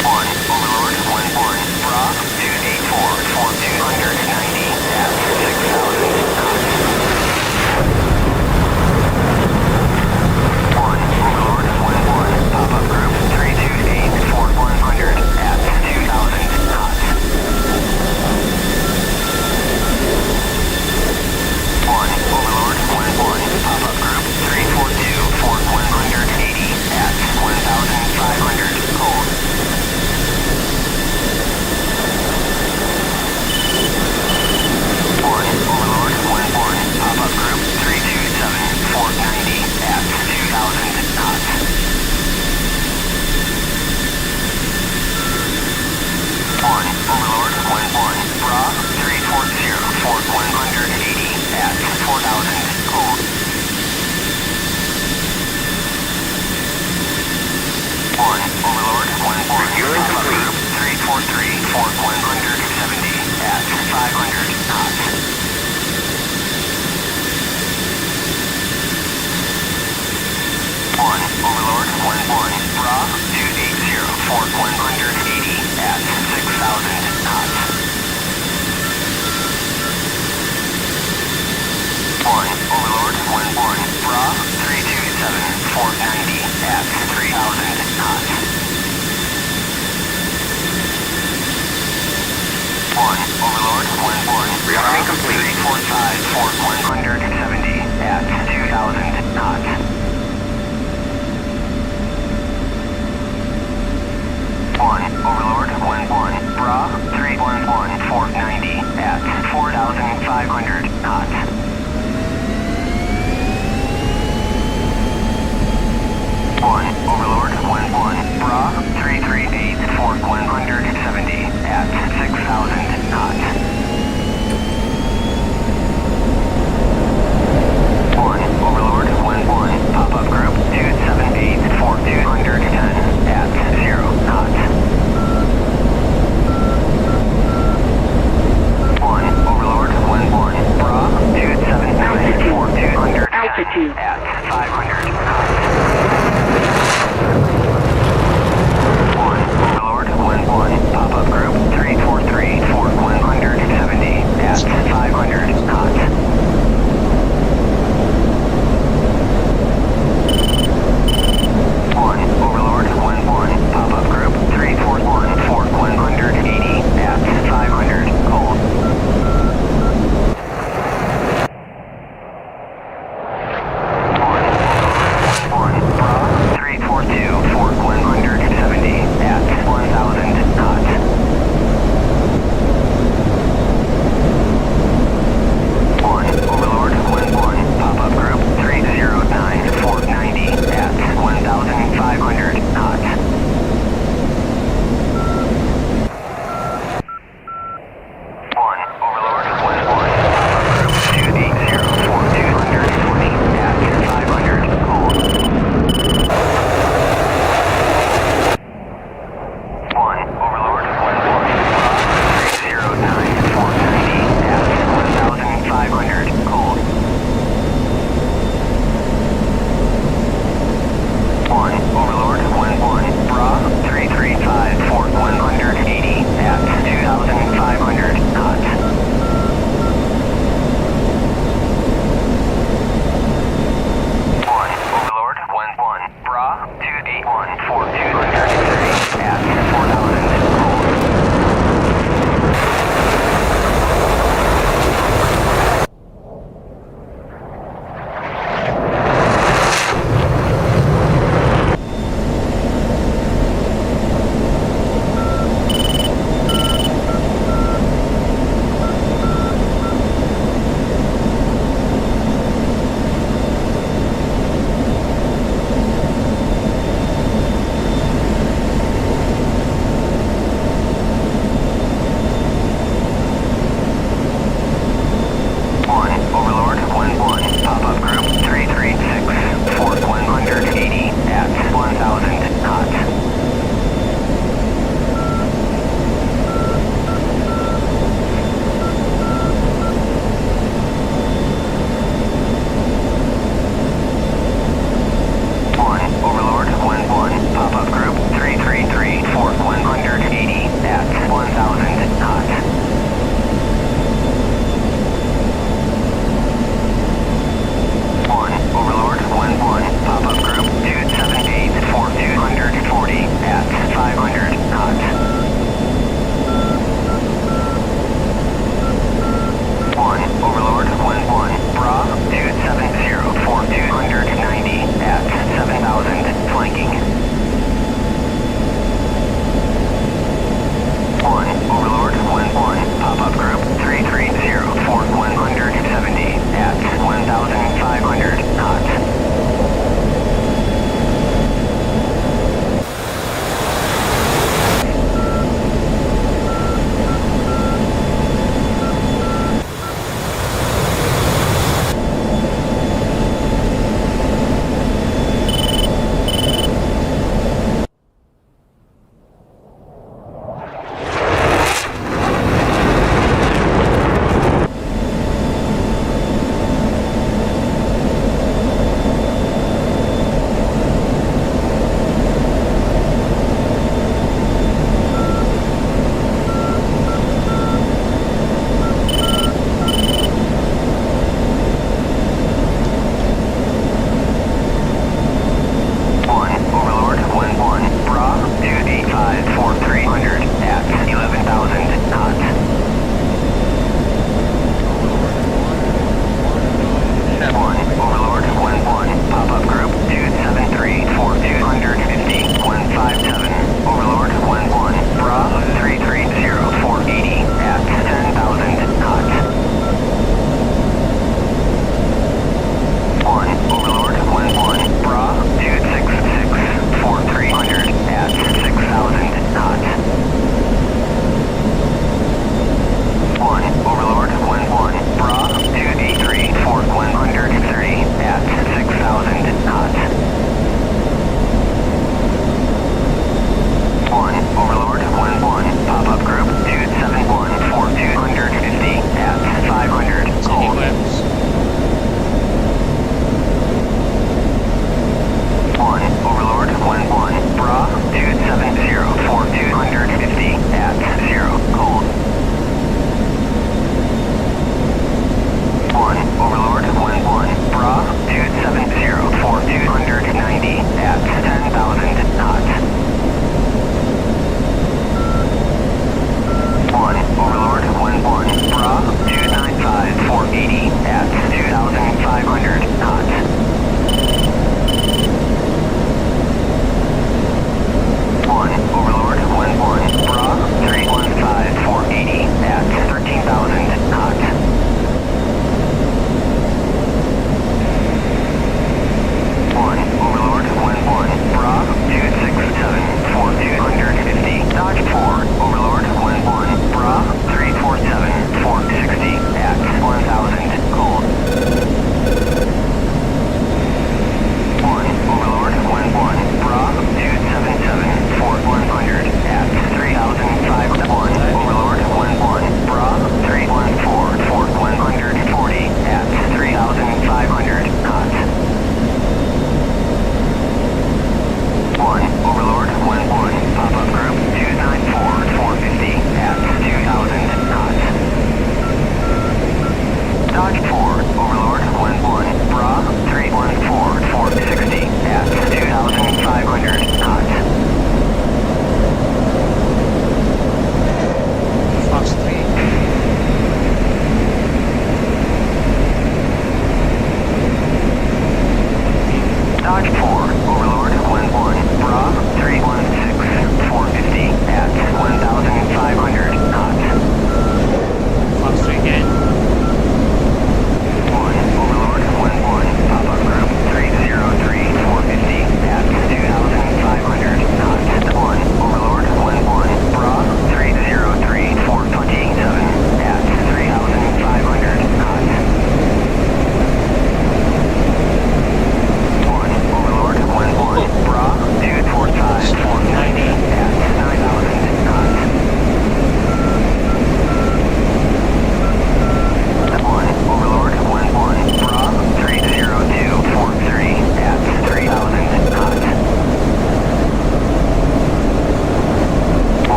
1, Overlord 11, Bra 284, 290 at 6,000 knots. 1, Overlord 11, pop-up group 328, 100 at 2,000 knots. 1, Overlord 11, pop-up group 342, 180 at 1,500 cold. 1, Overlord 11, pop-up group 327, 490 at 2,000 knots. 1, Overlord 11, Bra 340, 180 at 4,000 cold. 1, Overlord 11, Refueling pop-up complete. group 343, 170 at 500 knots. 1, Overlord 11, Bra 280, 180 at 6,000 knots. 1, Overlord 11, Bra 327, 490 at 3,000 knots. 1, Overlord 11, Bra Rearming complete. 345, 170 at 2,000 knots. 1, Overlord 11, Bra 311, 490 at 4,500 knots. 1, Overlord 11, Bra 338, 170 at 6,000 knots. 1,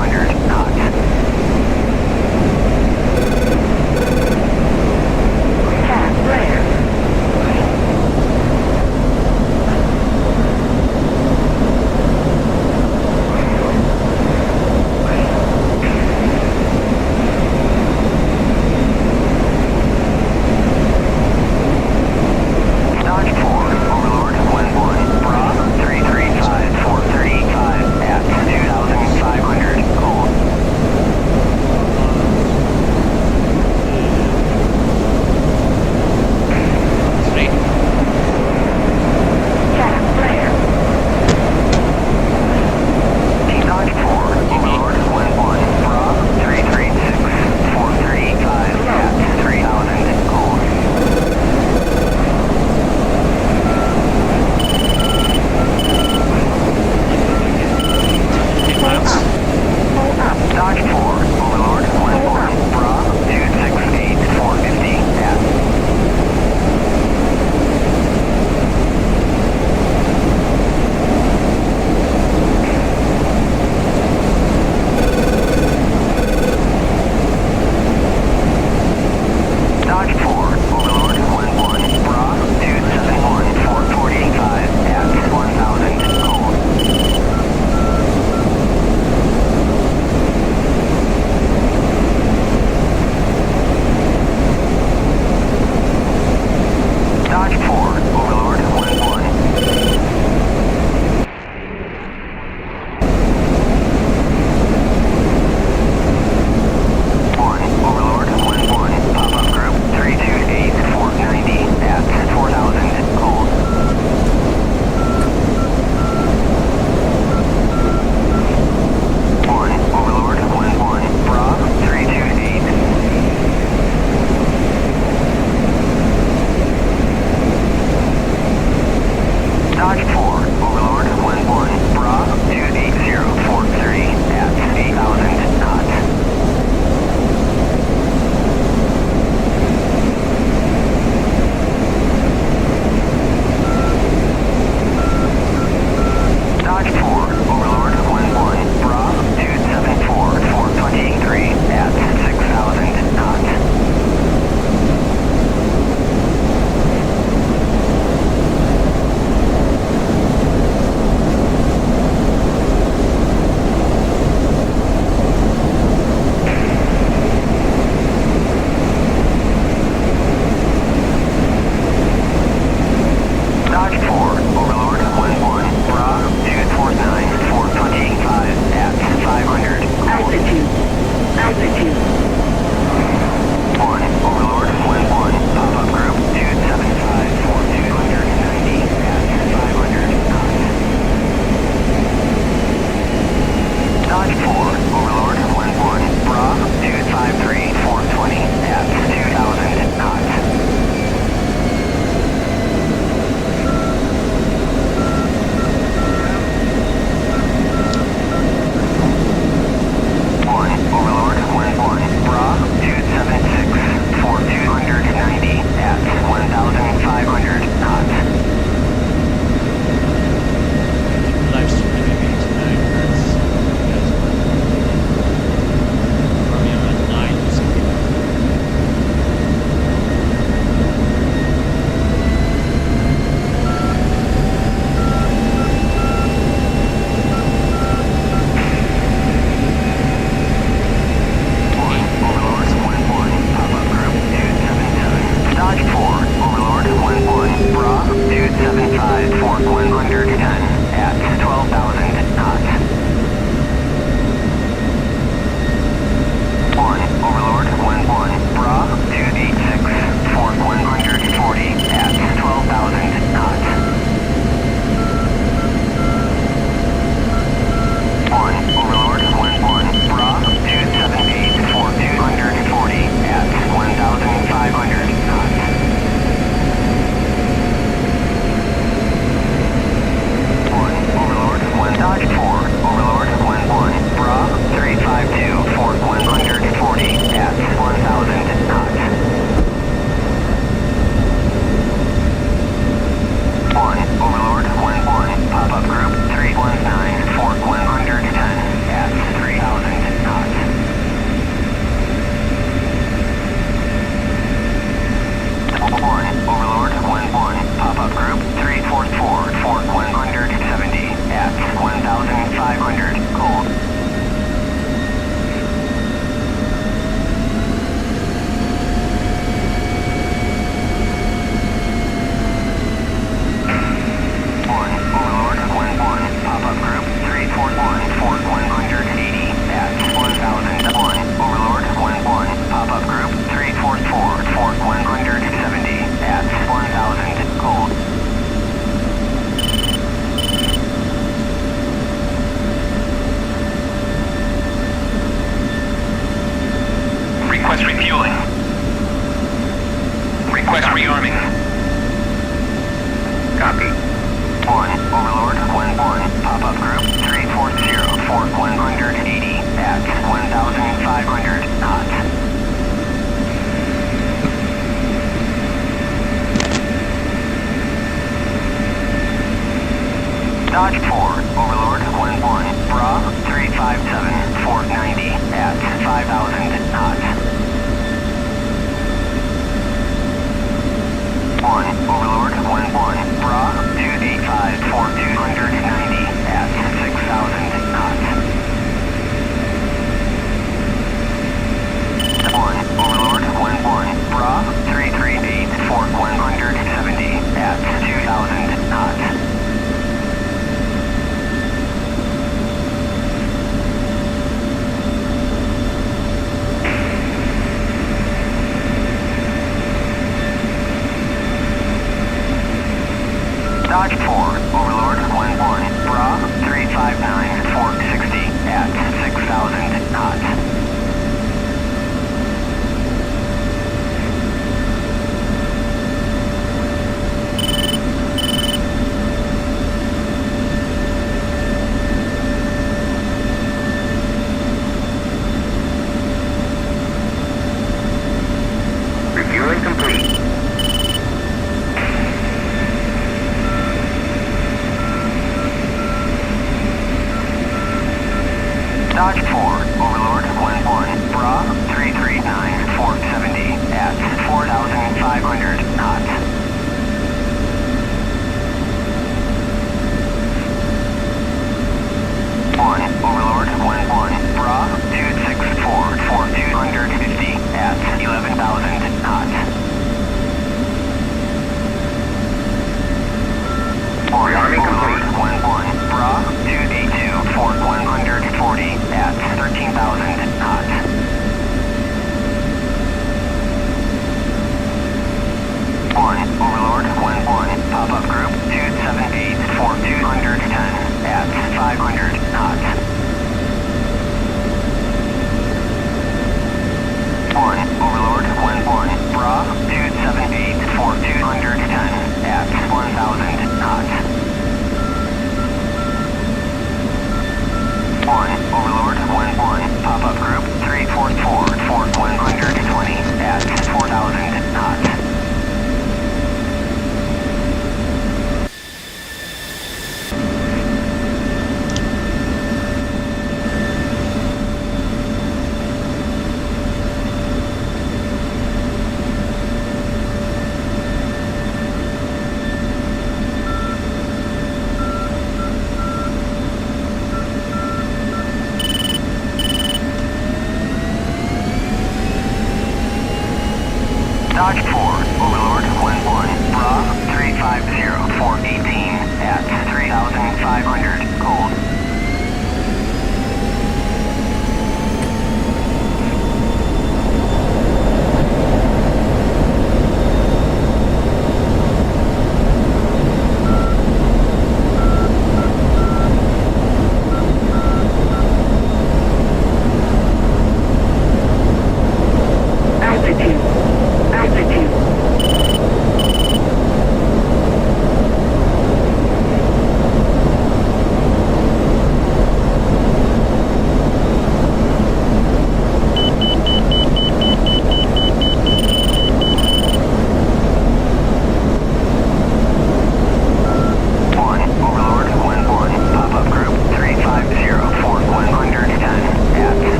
2500 knots. Cat flare. Dodge 4, Overlord, Glen 1, Bra, 335, 435 at 2500, cool.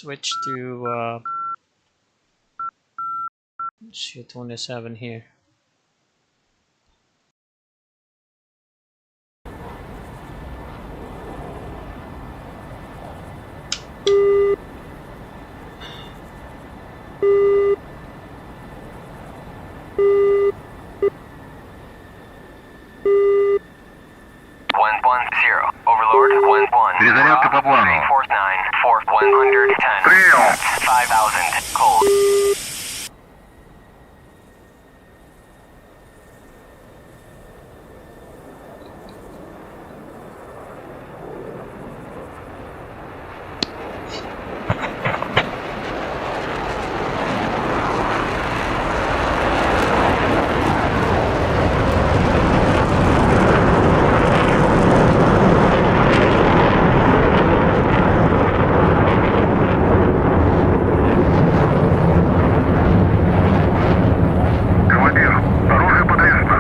switch to Su-27 here. Overlord, 1-1. Перезарядка по плану. 349, 110. Прием. 5000, cold. Командир, оружие подвесно.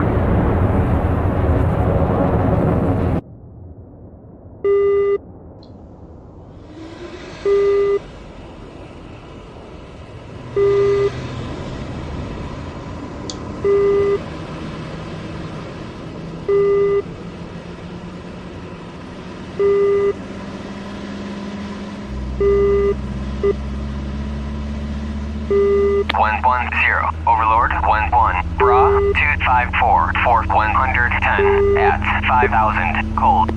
Overlord, 1-1. Bra, 254, 110. At 5000, cold.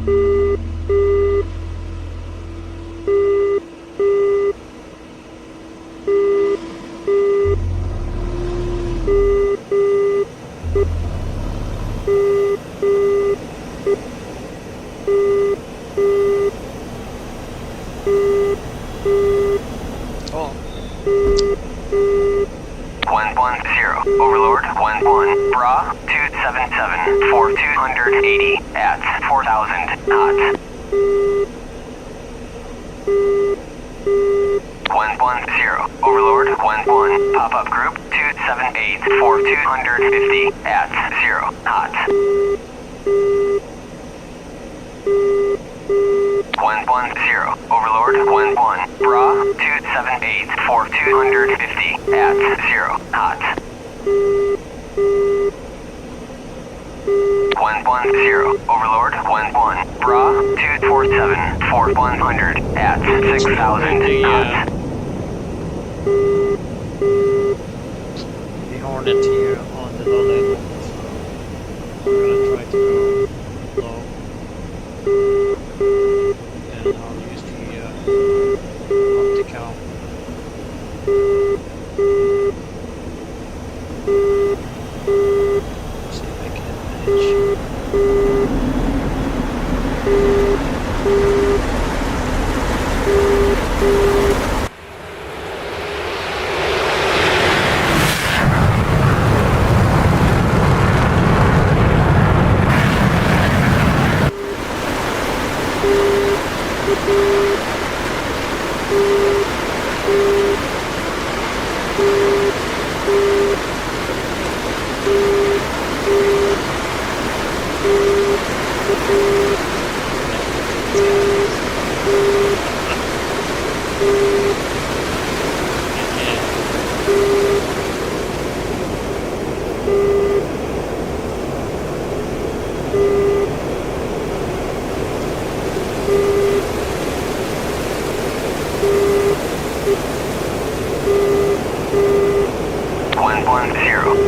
Oh, 110. Overlord, 1-1. Bra, 277, 280. At 4000, hot. 110. Overlord, 1-1. Pop-up group, 278, 250. At 0, hot. 110. Overlord, 1-1. Bra, 278, 250. At 0, hot. 110. Overlord, 1-1. Bra, 247, 100. At 6000, hot. the Hornet here on the low level. So I'm gonna try to go low. And I'll use the optical. See if I can manage.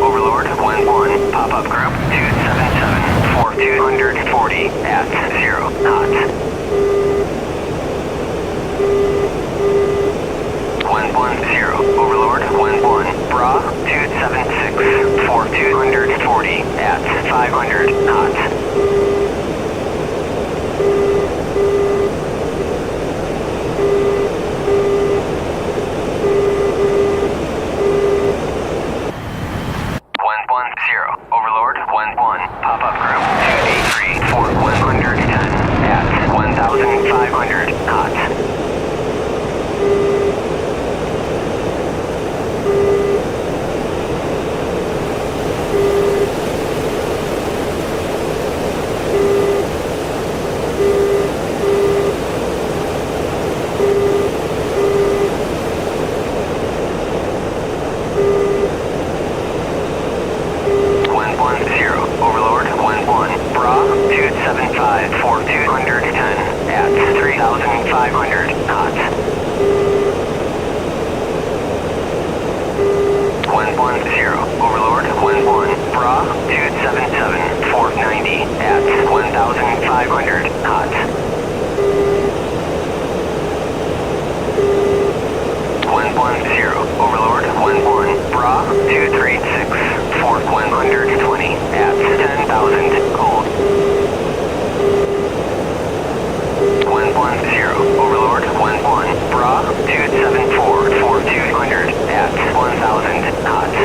Overlord, 1-1. Pop-up group, 277, 240. At 0, hot. 110. Overlord, 1-1. Bra, 276, 240. At 500, hot. 110. Overlord, 1-1. Pop-up group, 283, 110. At 1500, hot. 110. 275 for 210 at 3,500 knots. 110, Overlord, 11, Bra, 277, 490 at 1,500 knots. 110, Overlord, 11, Bra, 236, for 120 at 10,000 cold. 110, Overlord, 11, Bra, 274, for 200 at 1,000 knots.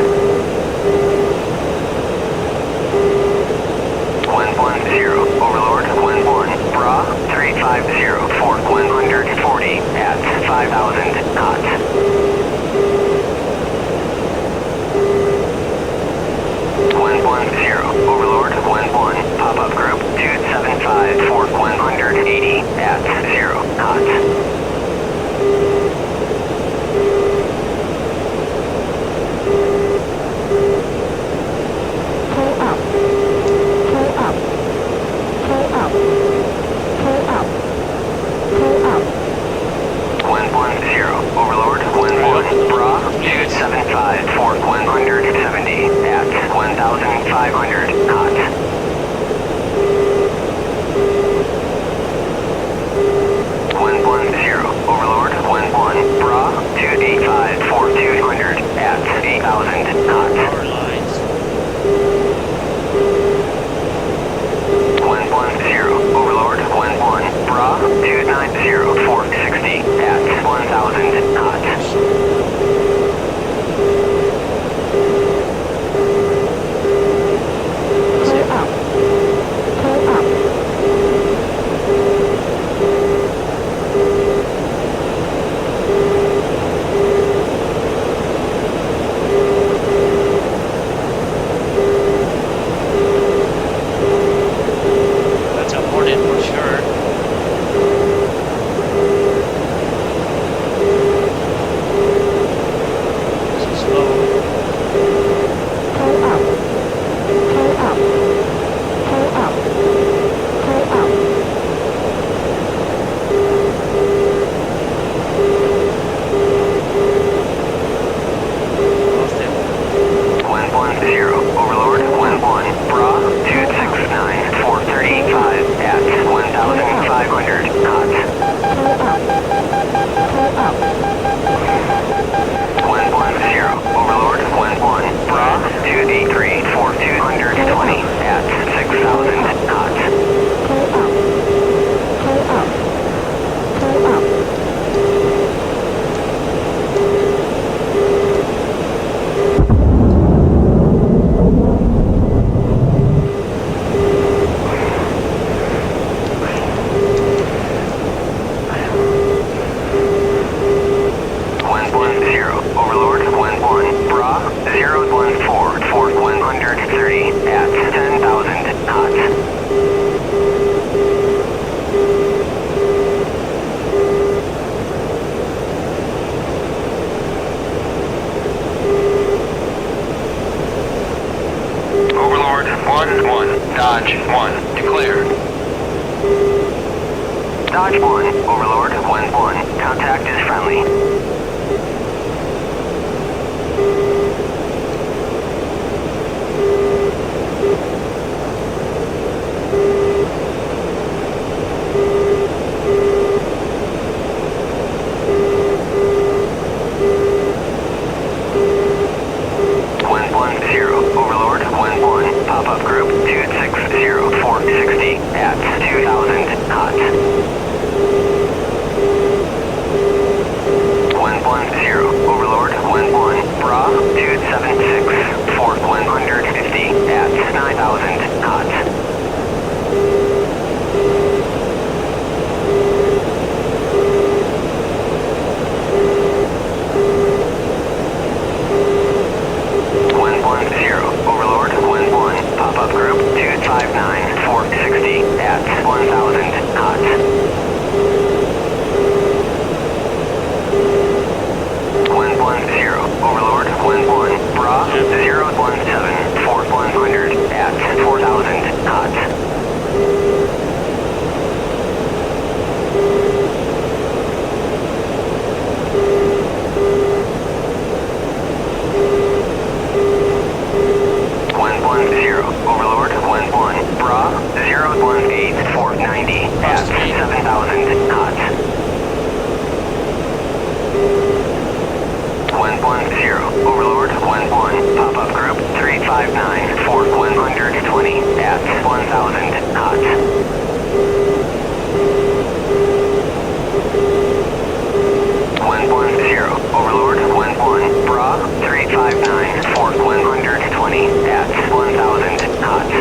110, Overlord, 11, Bra, 350, for 140 at 5,000 knots. 110, Overlord, 11, pop-up group, 275 for 180 at 0 knots. 110, Overlord, 11, Bra, 275 for 170 at 1,500 knots. 110, Overlord, 11, Bra, 285 for 200 at 8,000 knots. Power lines. 110, Overlord, 11, Bra, 290 for 60 at 1,000 knots. 1-1, Dodge 1, declare. Dodge 1, Overlord 1-1, contact is friendly. Overlord 1-1, pop-up group 260 460 at 2,000 knots. 110, Overlord 1-1, Bra 276 for 150 at 9,000 knots. 110, Overlord 1-1, pop-up group 259 460 at 1,000 knots. 110, Overlord 1-1, Bra 017 for 100 at 4,000 knots. 20 at 1,000 knots. 110, Overlord, 11, Bra, 359, for 120 at 1,000 knots.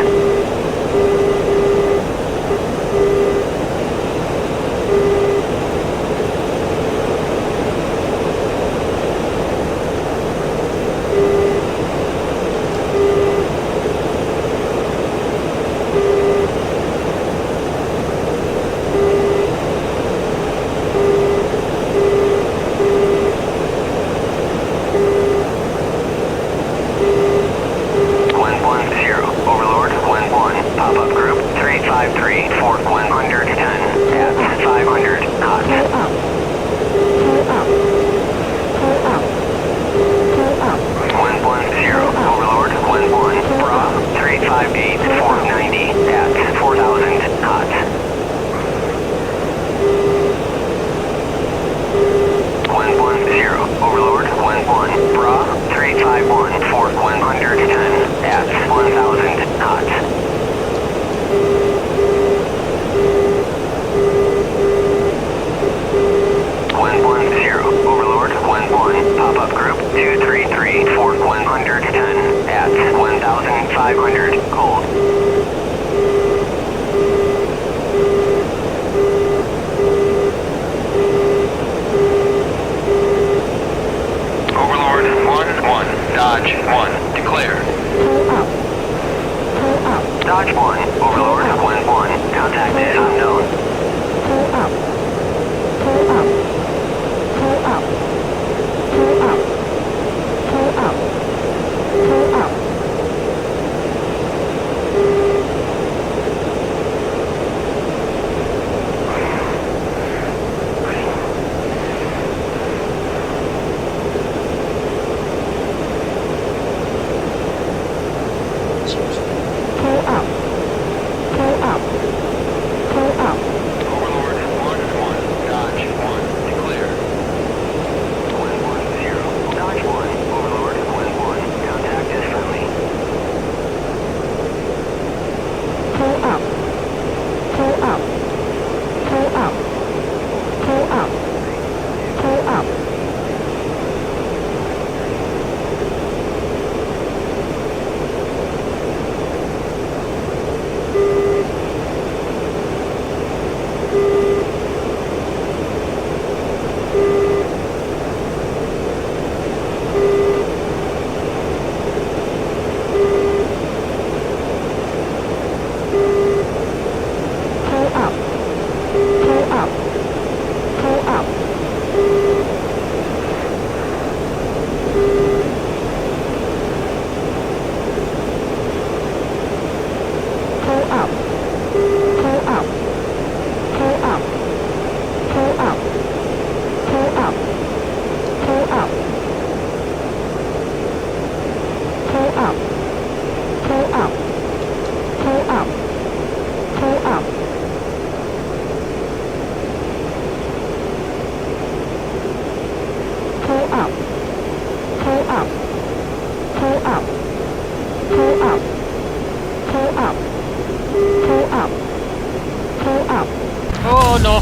Oh no!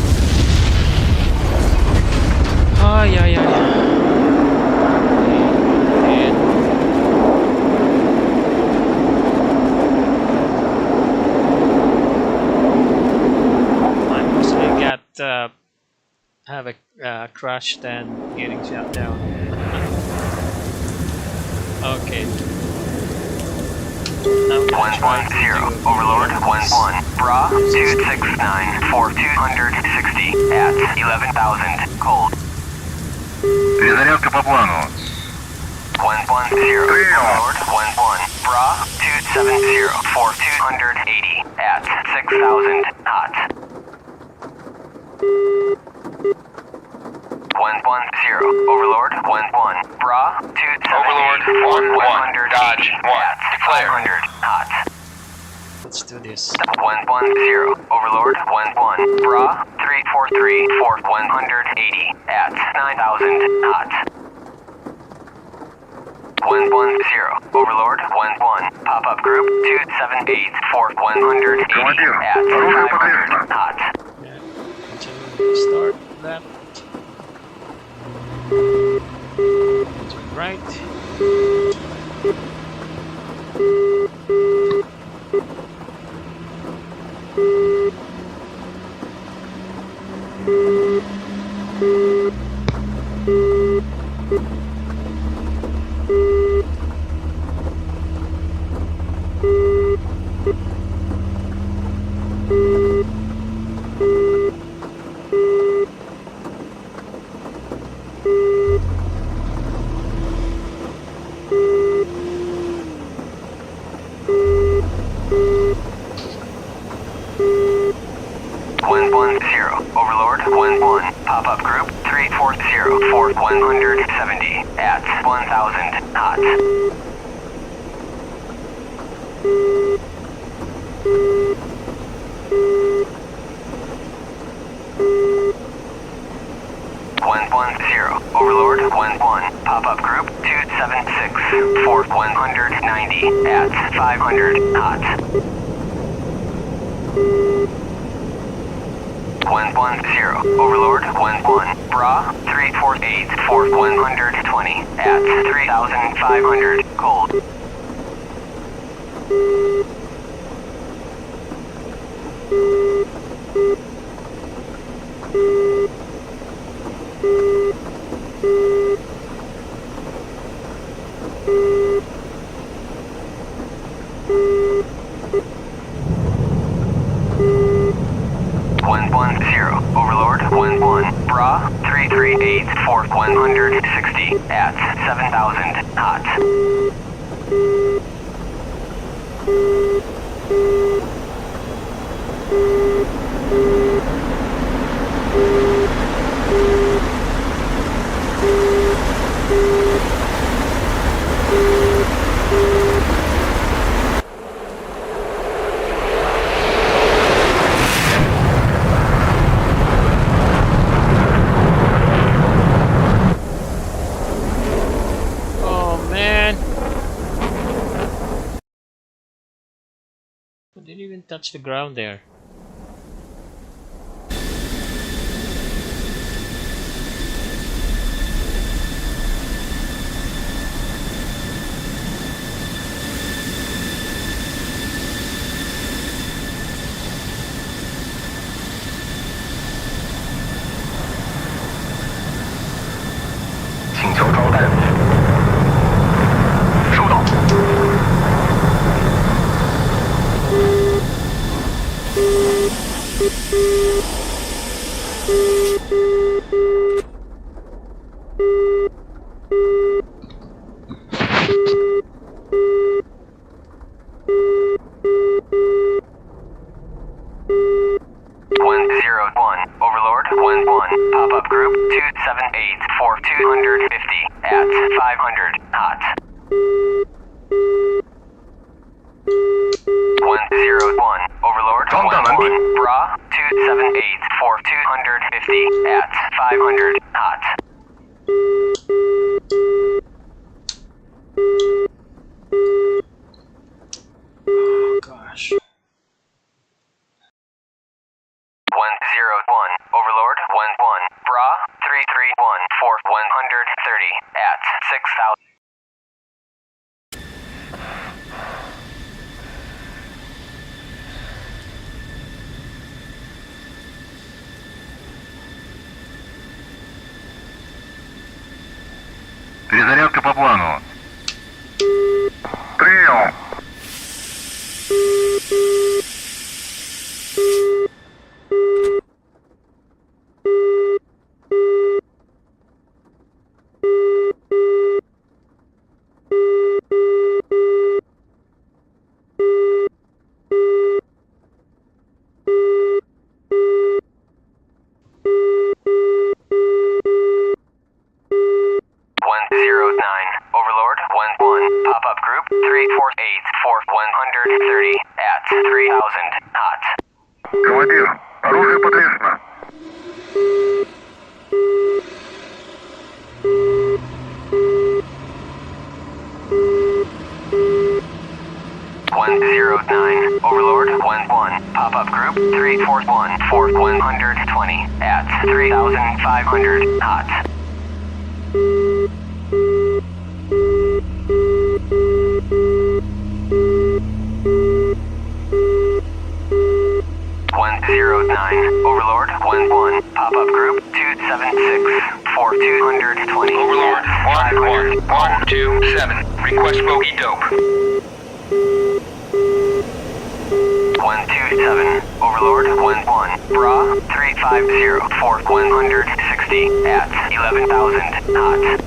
Ay, ay, ay. I mostly got have a crash than getting shut down. Okay. 110, Overlord, 11, Bra, 269, for 260 at 11,000 cold. Перезарядка по плану. 110, Overlord, 11, Bra, 270, for 280 at 6,000 knots. 110, Overlord, 11, Bra, 270, Overlord, 11, Dodge, 1, declare. 500 knots. Let's do this. 110, Overlord, 11, Bra, 343 for 180 at 9,000 knots. 110. Overlord 11. Pop-up group 278 for 180 Командир, at оружие 500 подвешено. hot. Yeah. Continue start left. Turn right. Overlord 11. Pop-up group 340 for 170 at 1000 hot. Overlord 11. Pop-up group 276 for 190 at 500 hot. 110. Overlord 11. Bra 348 for 120 at 3500 cold. Overlord 11. Bra 338 for 160 at 7000 hot. Didn't even touch the ground there. Overlord 11. Pop-up group 278 for 250 at 500 hot. 101. Overlord 11. Bra 278 for 250 at 500 hot. Oh gosh. 101. Overlord 11. Bra 331 for 130 at 6000. Перезарядка по плану. Прием. Overlord 11. Pop-up group 348 for 130 at 3000 hot. Командир, оружие подвешено. 109, Overlord, 1-1, pop-up group, 341, 120, at 3,500, hot. Overlord, 1-1, pop-up group, 276, 220. Overlord, 1-1-127. Request bogey dope. 127, Overlord, 1-1, bra, 350, 160, at 11,000, hot.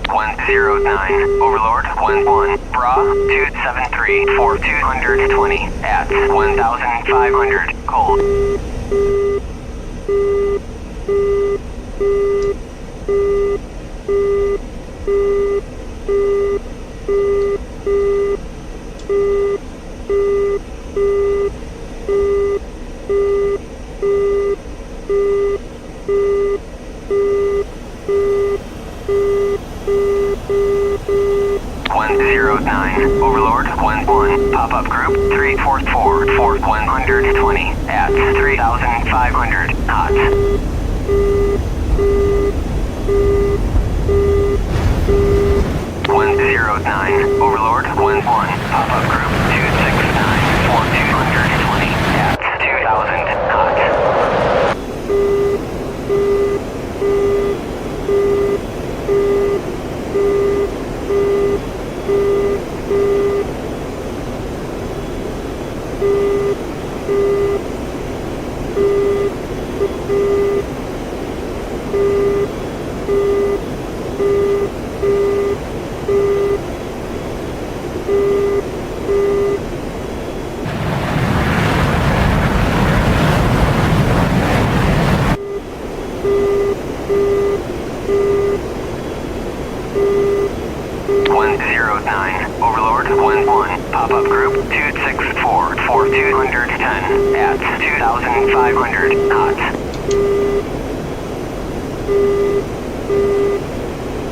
109, Overlord, 1-1, bra, 273, 220, at 1,500, cold. 109, Overlord, 1-1, pop-up group, 344, 120, at 3,500, hot. 109, Overlord, 1-1, pop-up group, 269, 220, at 2,000, hot. 109, Overlord, 1-1, pop-up group, 264, 210, at 2,500, hot.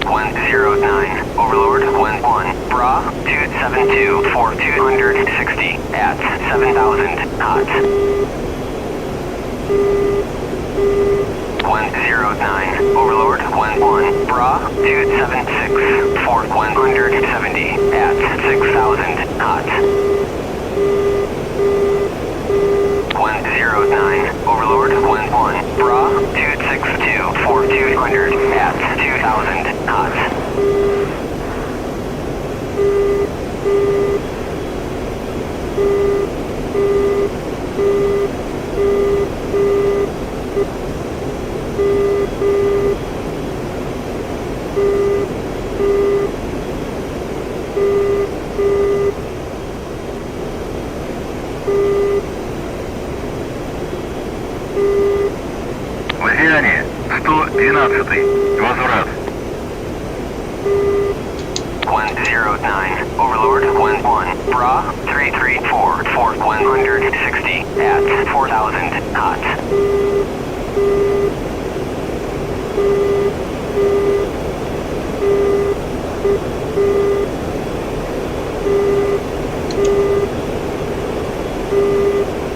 109, Overlord, 1-1, bra, 272, 260, at 7,000, hot. 109, Overlord, 1-1, bra, 276, 170, at 6,000, hot. 109, Overlord, 1-1, bra, 262, 200, at 2,000, hot. 112, возврат. 109, Overlord, 1-1, bra, 334, 160, at 4,000, hot.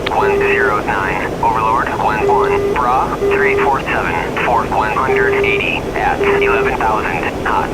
109, Overlord, 1-1, bra, 347, 180, at 11,000, hot.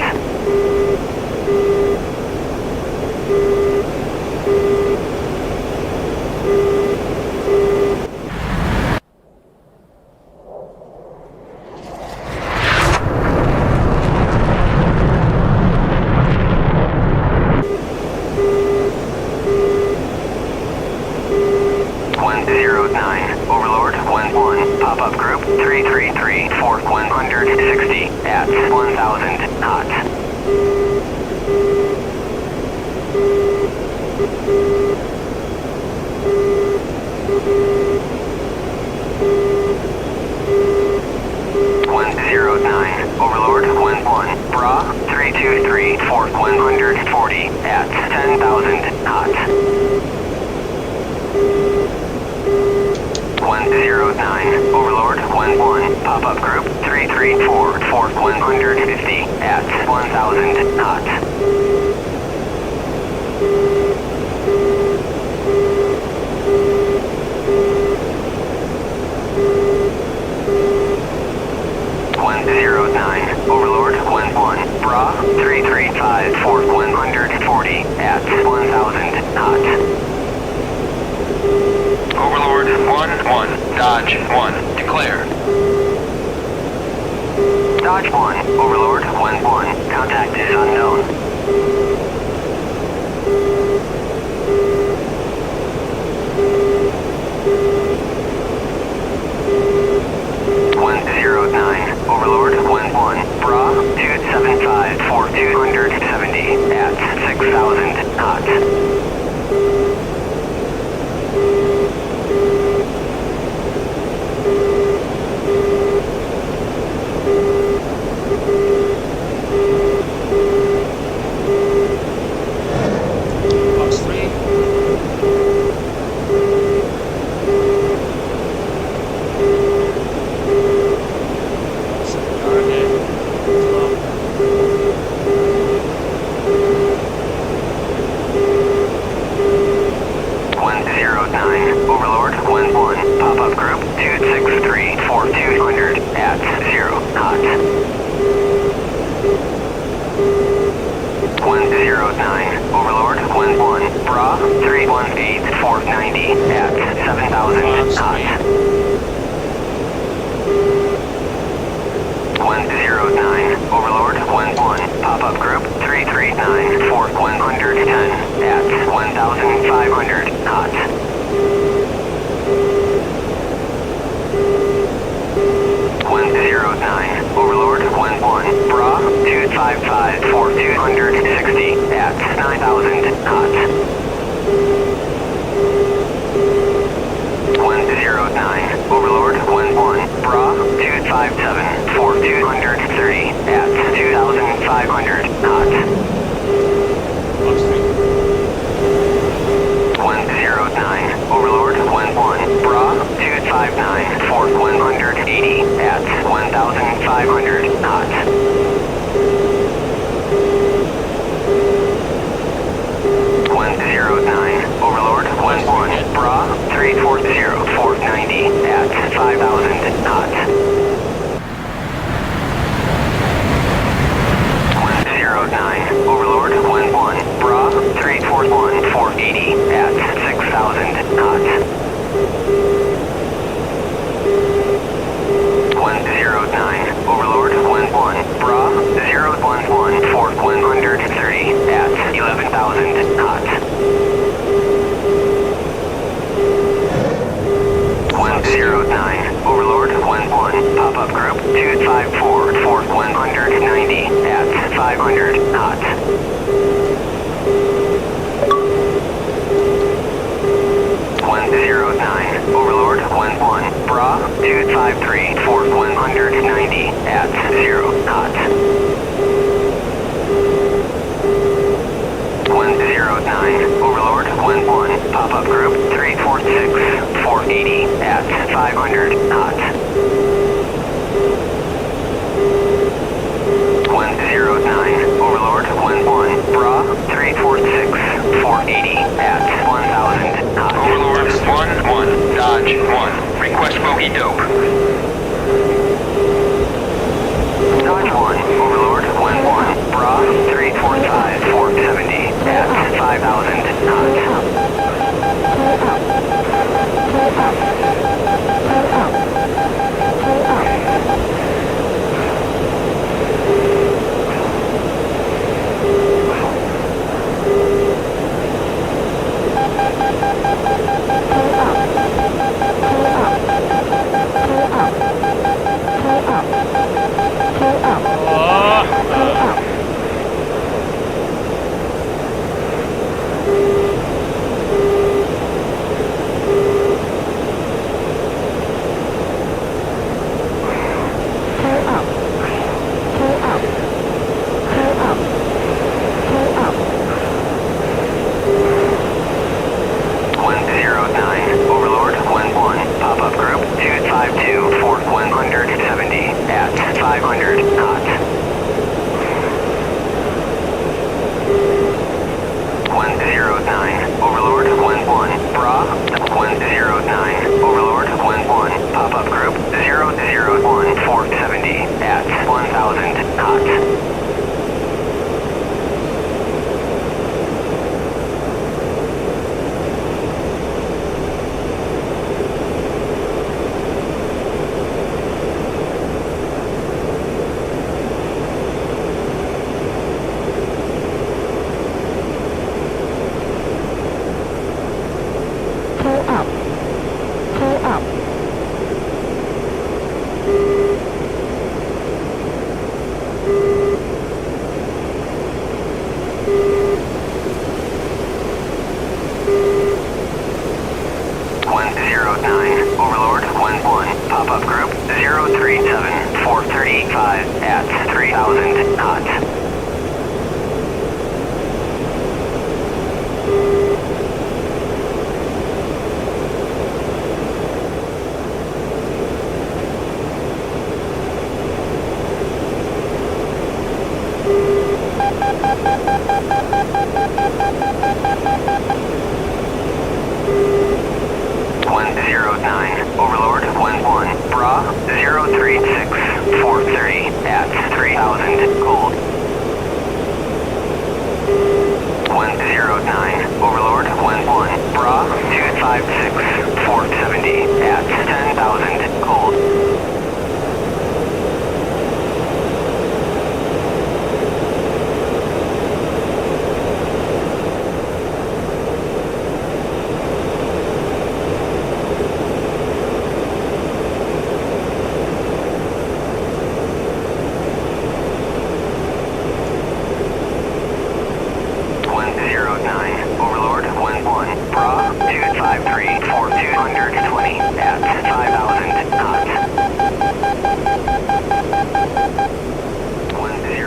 109, Overlord, 1-1, pop-up group, 333, 160, at 1,000, hot. 109, Overlord, 1-1, bra, 323, 140, at 10,000, hot. 109, Overlord, 1-1, pop-up group, 334, 150 at 1,000 knots. Overlord, 1-1, Bra, 335, 140 at 1,000 knots. Overlord, 1-1, Dodge 1, declare. Dodge 1, Overlord, 1-1, contact is unknown. Overlord, 1-1, Bra, 275, 270 at 6,000 knots. Box 3. Overlord, 1-1, pop-up group, 263, 200 at 0 knots. 109, Overlord, 1-1, Bra, 318, 490 at 7,000 knots. 109, Overlord, 1-1, pop-up group, 339, 110 at 1,500 knots. 109, Overlord, 1-1, Bra, 255, 260 at 9,000 knots. 109, Overlord, 1-1, Bra, 257, 230 at 2,500 knots. 109, Overlord, 1-1, Bra, 259, 180 at 1,500 knots. 109, Overlord, 1-1, Bra, 340, 490 at 5,000 knots. 109, Overlord, 1-1, Bra, 341, 480 at 6,000 knots. 109, Overlord, 1-1, Bra, 011, 130 at 11,000 knots. 109, Overlord, 1-1, pop-up group, 254, 190 at 500 knots. 109, Overlord, 1-1, Bra, 253, 190 at 0 knots. 109, Overlord, 1-1, pop-up group, 346, 480 at 500 knots. 109, Overlord, 1-1, Bra, 346, 480 at 1,000 knots. Overlord, 1-1, Dodge 1, request bogey dope. Dodge 1, Overlord, 1-1, Bra, 345, 470 at 5,000 knots. 109, 500 knots. 109, Overlord, 1-1, Bra, 109, Overlord, 1-1, pop-up group, 001, 470, at 1,000 knots. Overlord, 1-1, pop-up group, 037, 435, at 3,000 knots. Overlord, 1-1, Bra, 036, 430, at 3,000, cold. 109, Overlord, 1-1, Bra, 256, 470, at 10,000, cold. 220 at 5,000 knots. 109,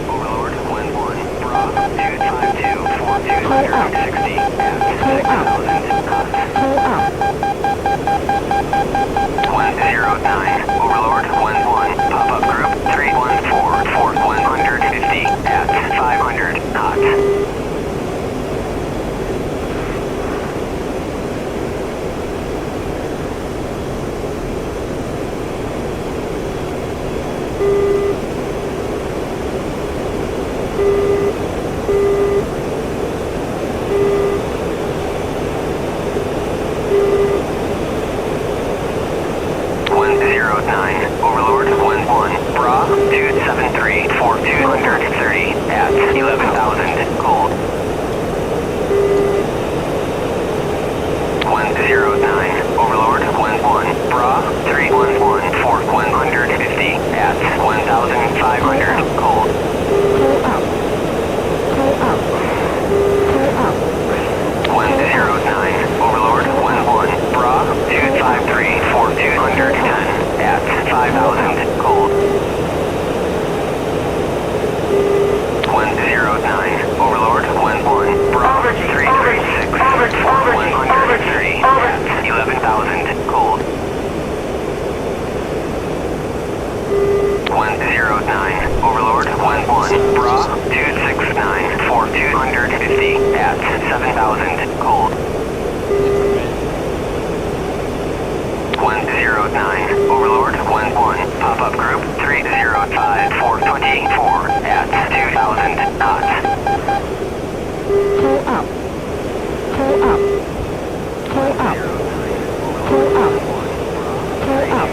Overlord, 1-1, Bra, 252 for 260 at 6,000 knots. 109, Overlord, 1-1, pop-up group, 314 for 150 at 500 knots. 109, Overlord, 1-1, Bra, 273 for 230 at 11,000, cold. 109, Overlord, 1-1, Bra, 311 for 150 at 1,500, cold. 109, Overlord, 1-1, Bra, 253 for 210 at 5,000, cold. 109, Overlord, 1-1, Bra, 336 for 130 at 11,000, cold. 109, Overlord, 1-1, Bra, 269 for 250 at 7,000, cold. 109, Overlord, 1-1, pop-up group, 305 for 24 at 2,000 knots. Pull up. Pull up. Pull up. Pull up. Pull up.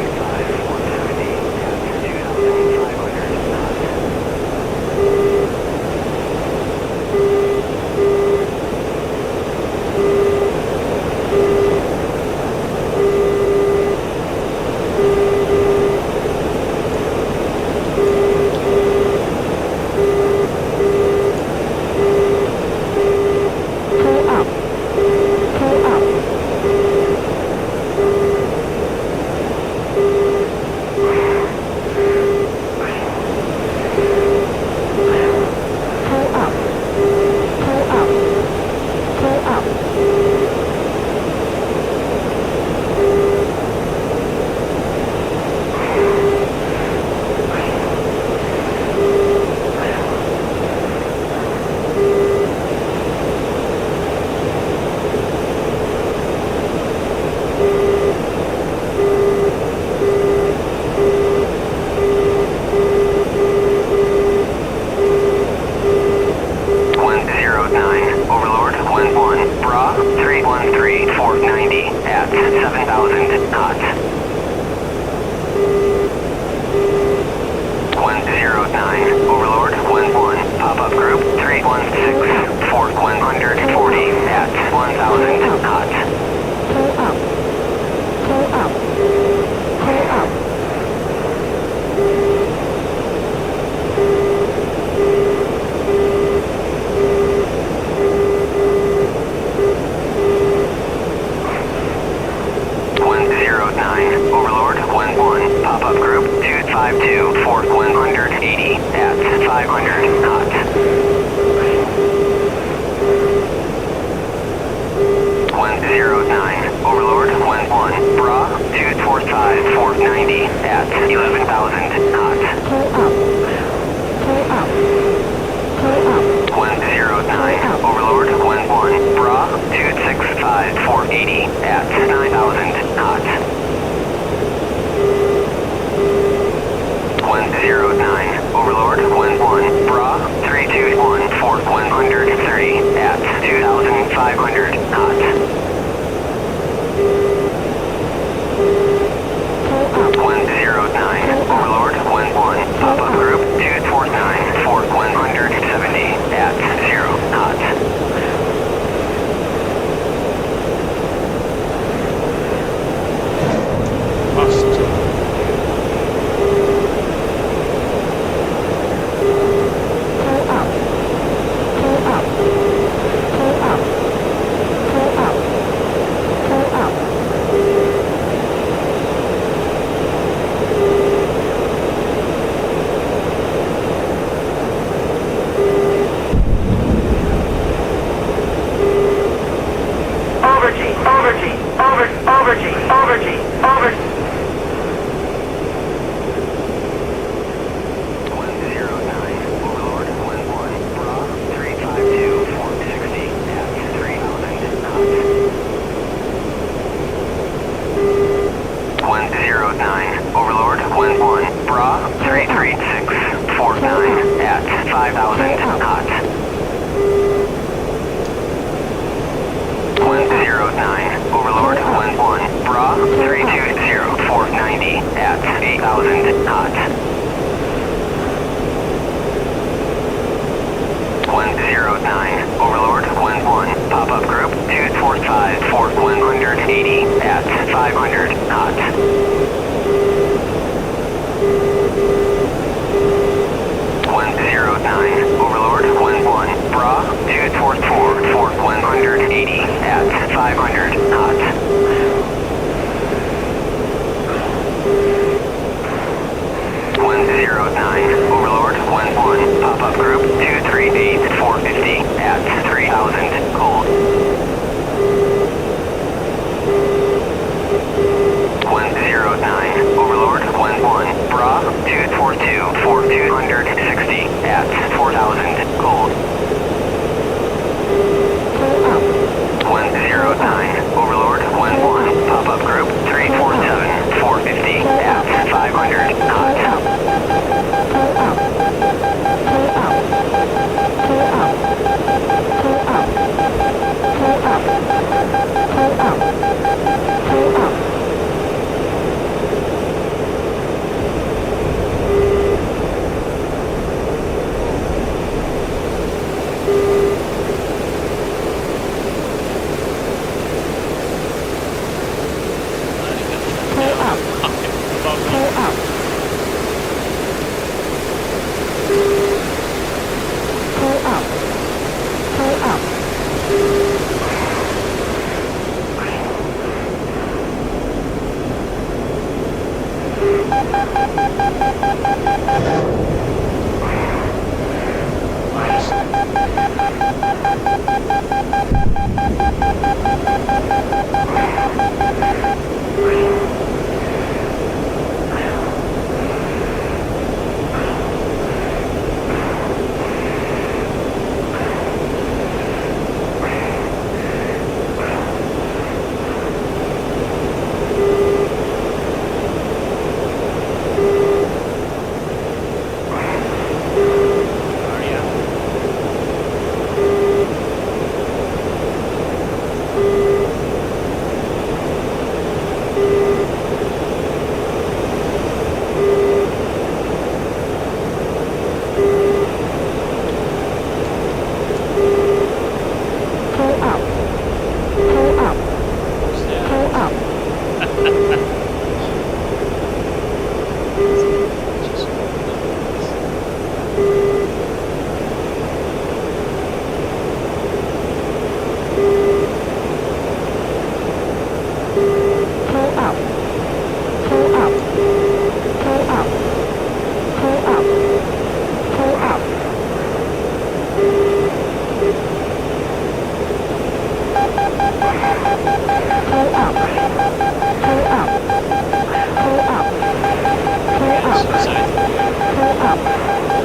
109, Overlord, 1-1, pop-up group, 316, 140 at 1,000 knots. Pull up. Pull up. Pull up. 109, Overlord, 1-1, pop-up group, 252, 180 at 500 knots. 109, Overlord, 1-1, bra, 245, 490 at 11,000 knots. Pull up. Pull up. Pull up. 109, Overlord, 1-1, bra, 265, 480 at 9,000 knots. 109, Overlord, 1-1, bra, 321, 130 at 2,500 knots. Pull up. 109, Overlord, 1-1, pop-up group, 249, 170 at 0 knots. Bust. Pull up. Pull up. Pull up. Pull up. Pull up. 109, Overlord, 1-1, bra, 336, 49 at 5,000 knots. 109, Overlord, 1-1, bra, 320, 490 at 8,000 knots. 109, Overlord, 1-1, pop-up group, 245, 180 at 500 knots. 109, Overlord, 1-1, bra, 244, 180 at 500 knots. 109, Overlord, 1-1, pop-up group, 238, 450 at 3,000 cold. 109, Overlord, 1-1, bra, 242, 260 at 4,000 cold. Pull up. 109, Overlord, 1-1, pop-up group, 347, 450 at 500 knots. Pull up.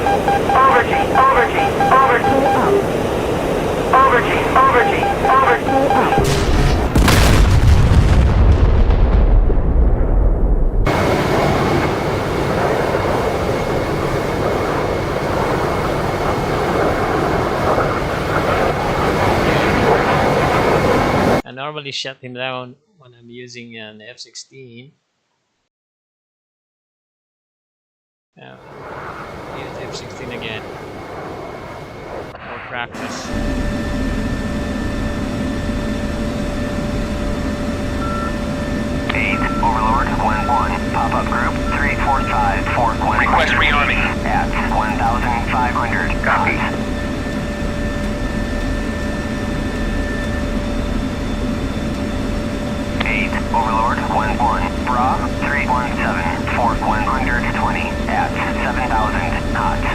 Overgy, overgy, overgy, overgy. I normally shut him down when I'm using an F-16. Now, use F-16 again for practice. Overlord 1-1, pop-up group 345 Fort 100. Request rearming. At 1,500. Copy. Overlord 1-1, Bra 317 Fort 120 at 7,000 knots.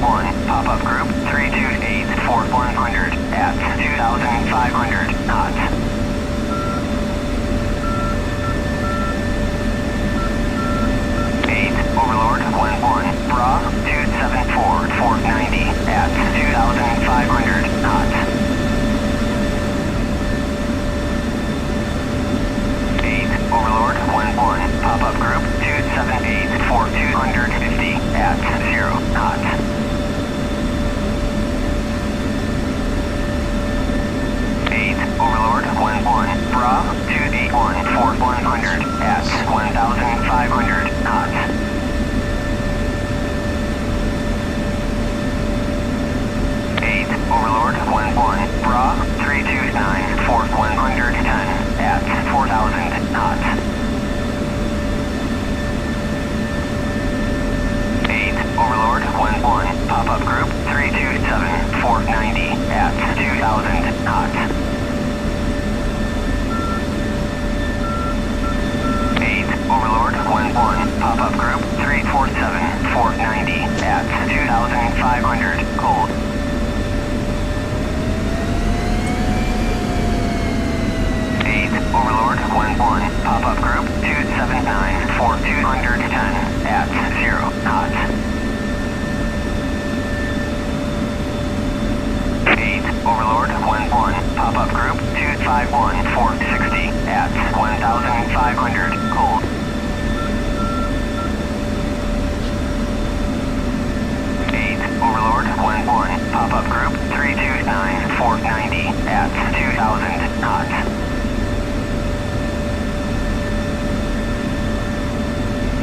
1-1, pop-up group 328, 4100 at 2,500 knots. 8, Overlord 1-1, Bra 274, 490 at 2,500 knots. 8, Overlord 1-1, pop-up group 278 for 250 at 0 knots. 8, Overlord 1-1, Bra 281 for 100 at 1,500 knots. 8, Overlord 1-1, Bra 329 for 110 at 4,000 knots. 8, Overlord 1-1, pop-up group 327, 490 at 2,000 knots. 8, Overlord 1-1, pop-up group 347, 490 at 2,500 cold. 8, Overlord 1-1, pop-up group 279 for 210 at 0 knots. 8, Overlord 1-1, pop-up group 251 for 60 at 1,500 cold. 8, Overlord 1-1, pop-up group 329 for 90 at 2,000 knots.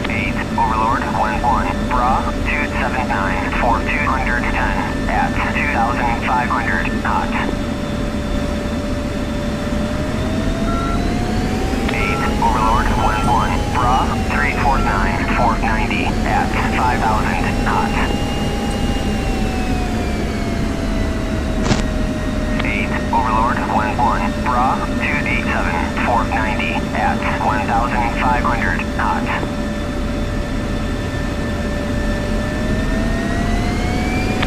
8, Overlord 1-1, Bra 279 for 210 at 2,500 knots. 8, Overlord 1-1, Bra 349 for 90 at 5,000 knots. 8, Overlord 1-1, Bra 287 for 90 at 1,500 knots.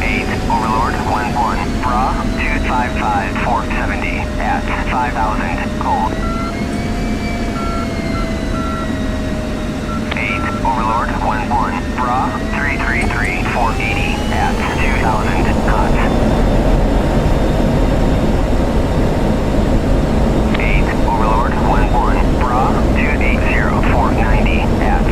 8, Overlord 1-1, Bra 255 for 70 at 5,000 cold. 8, Overlord 1-1, Bra 333 for 80 at 2,000 knots. 8, Overlord 1-1, Bra 280 for 90 at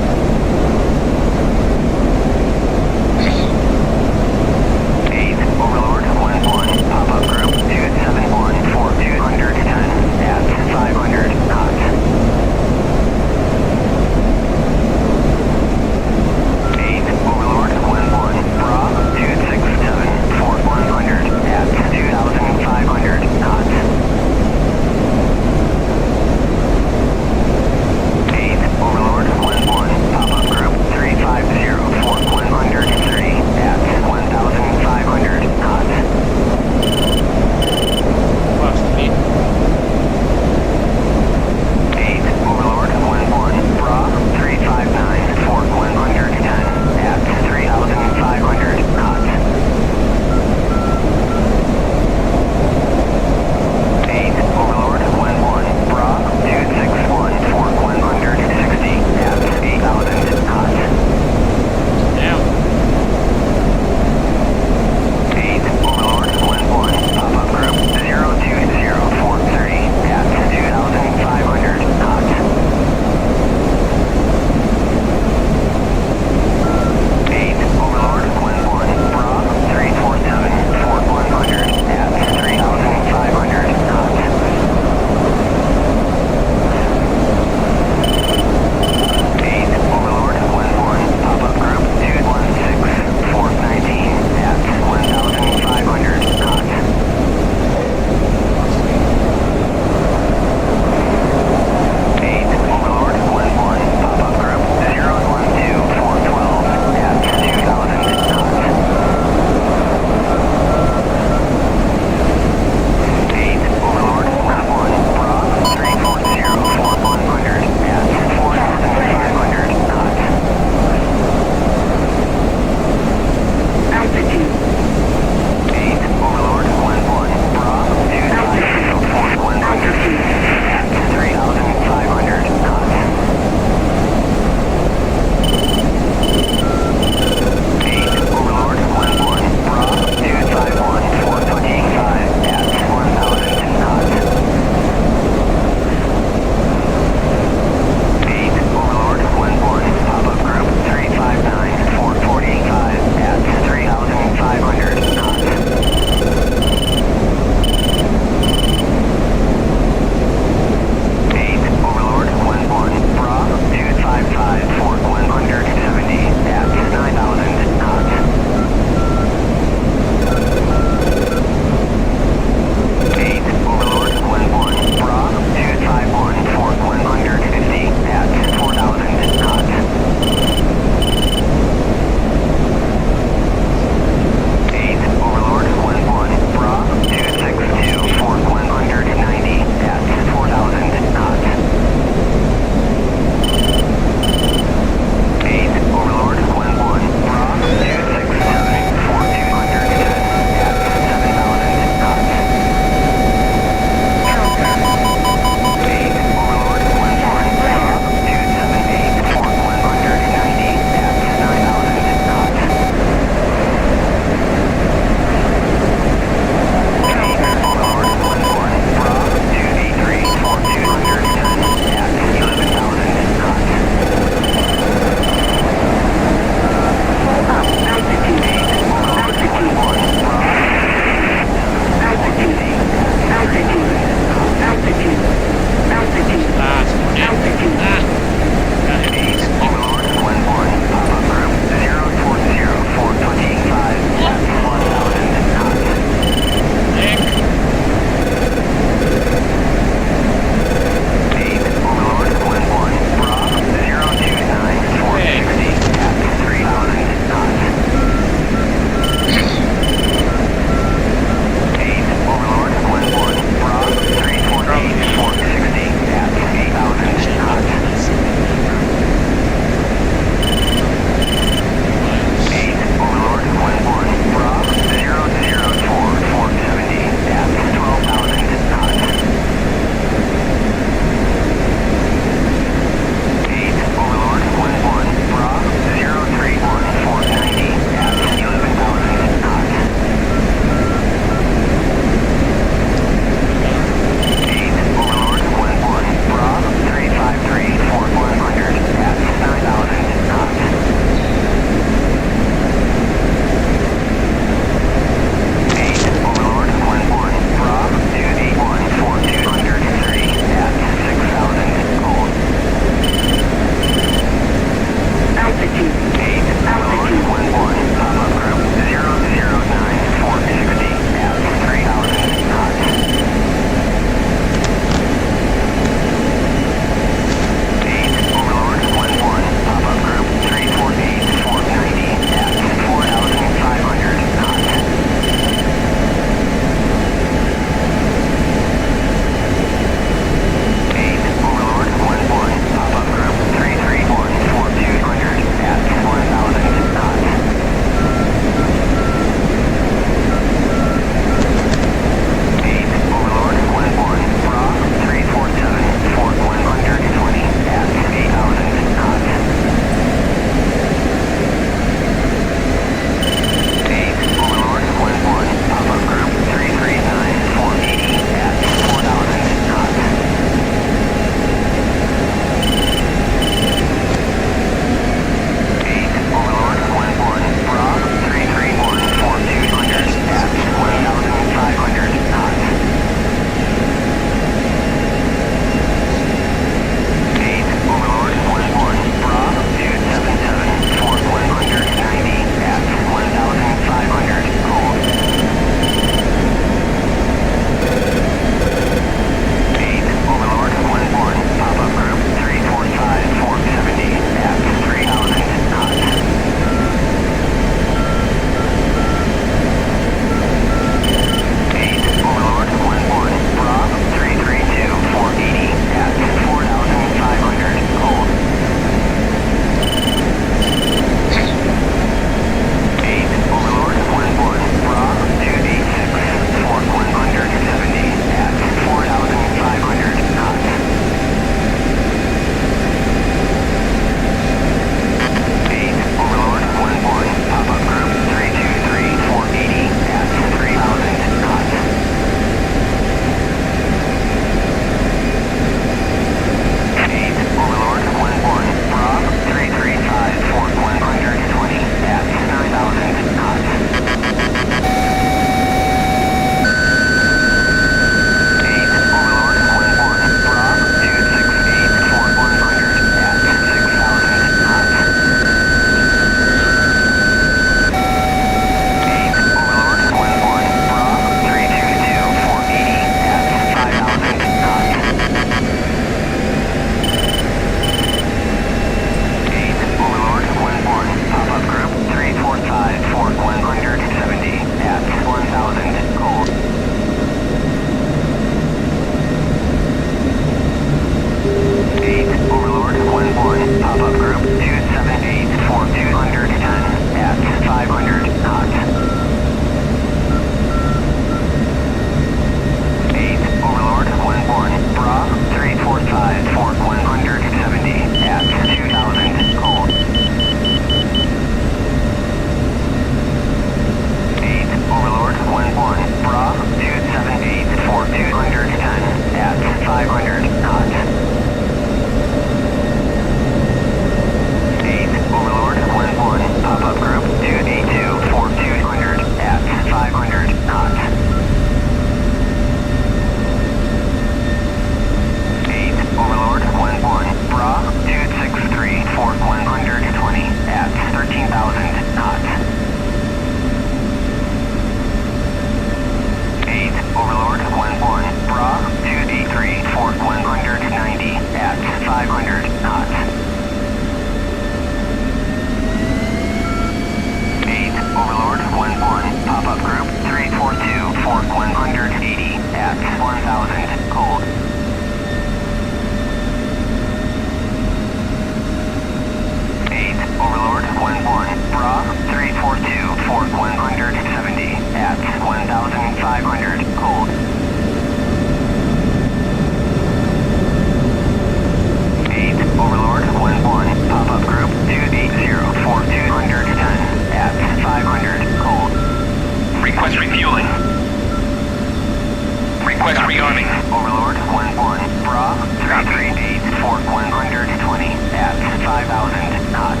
incoming. Overlord, 1-1. Bra, 338, 120 at 5,000 knots.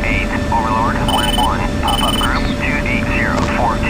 8, Overlord, 1-1. Pop-up group, 280, 4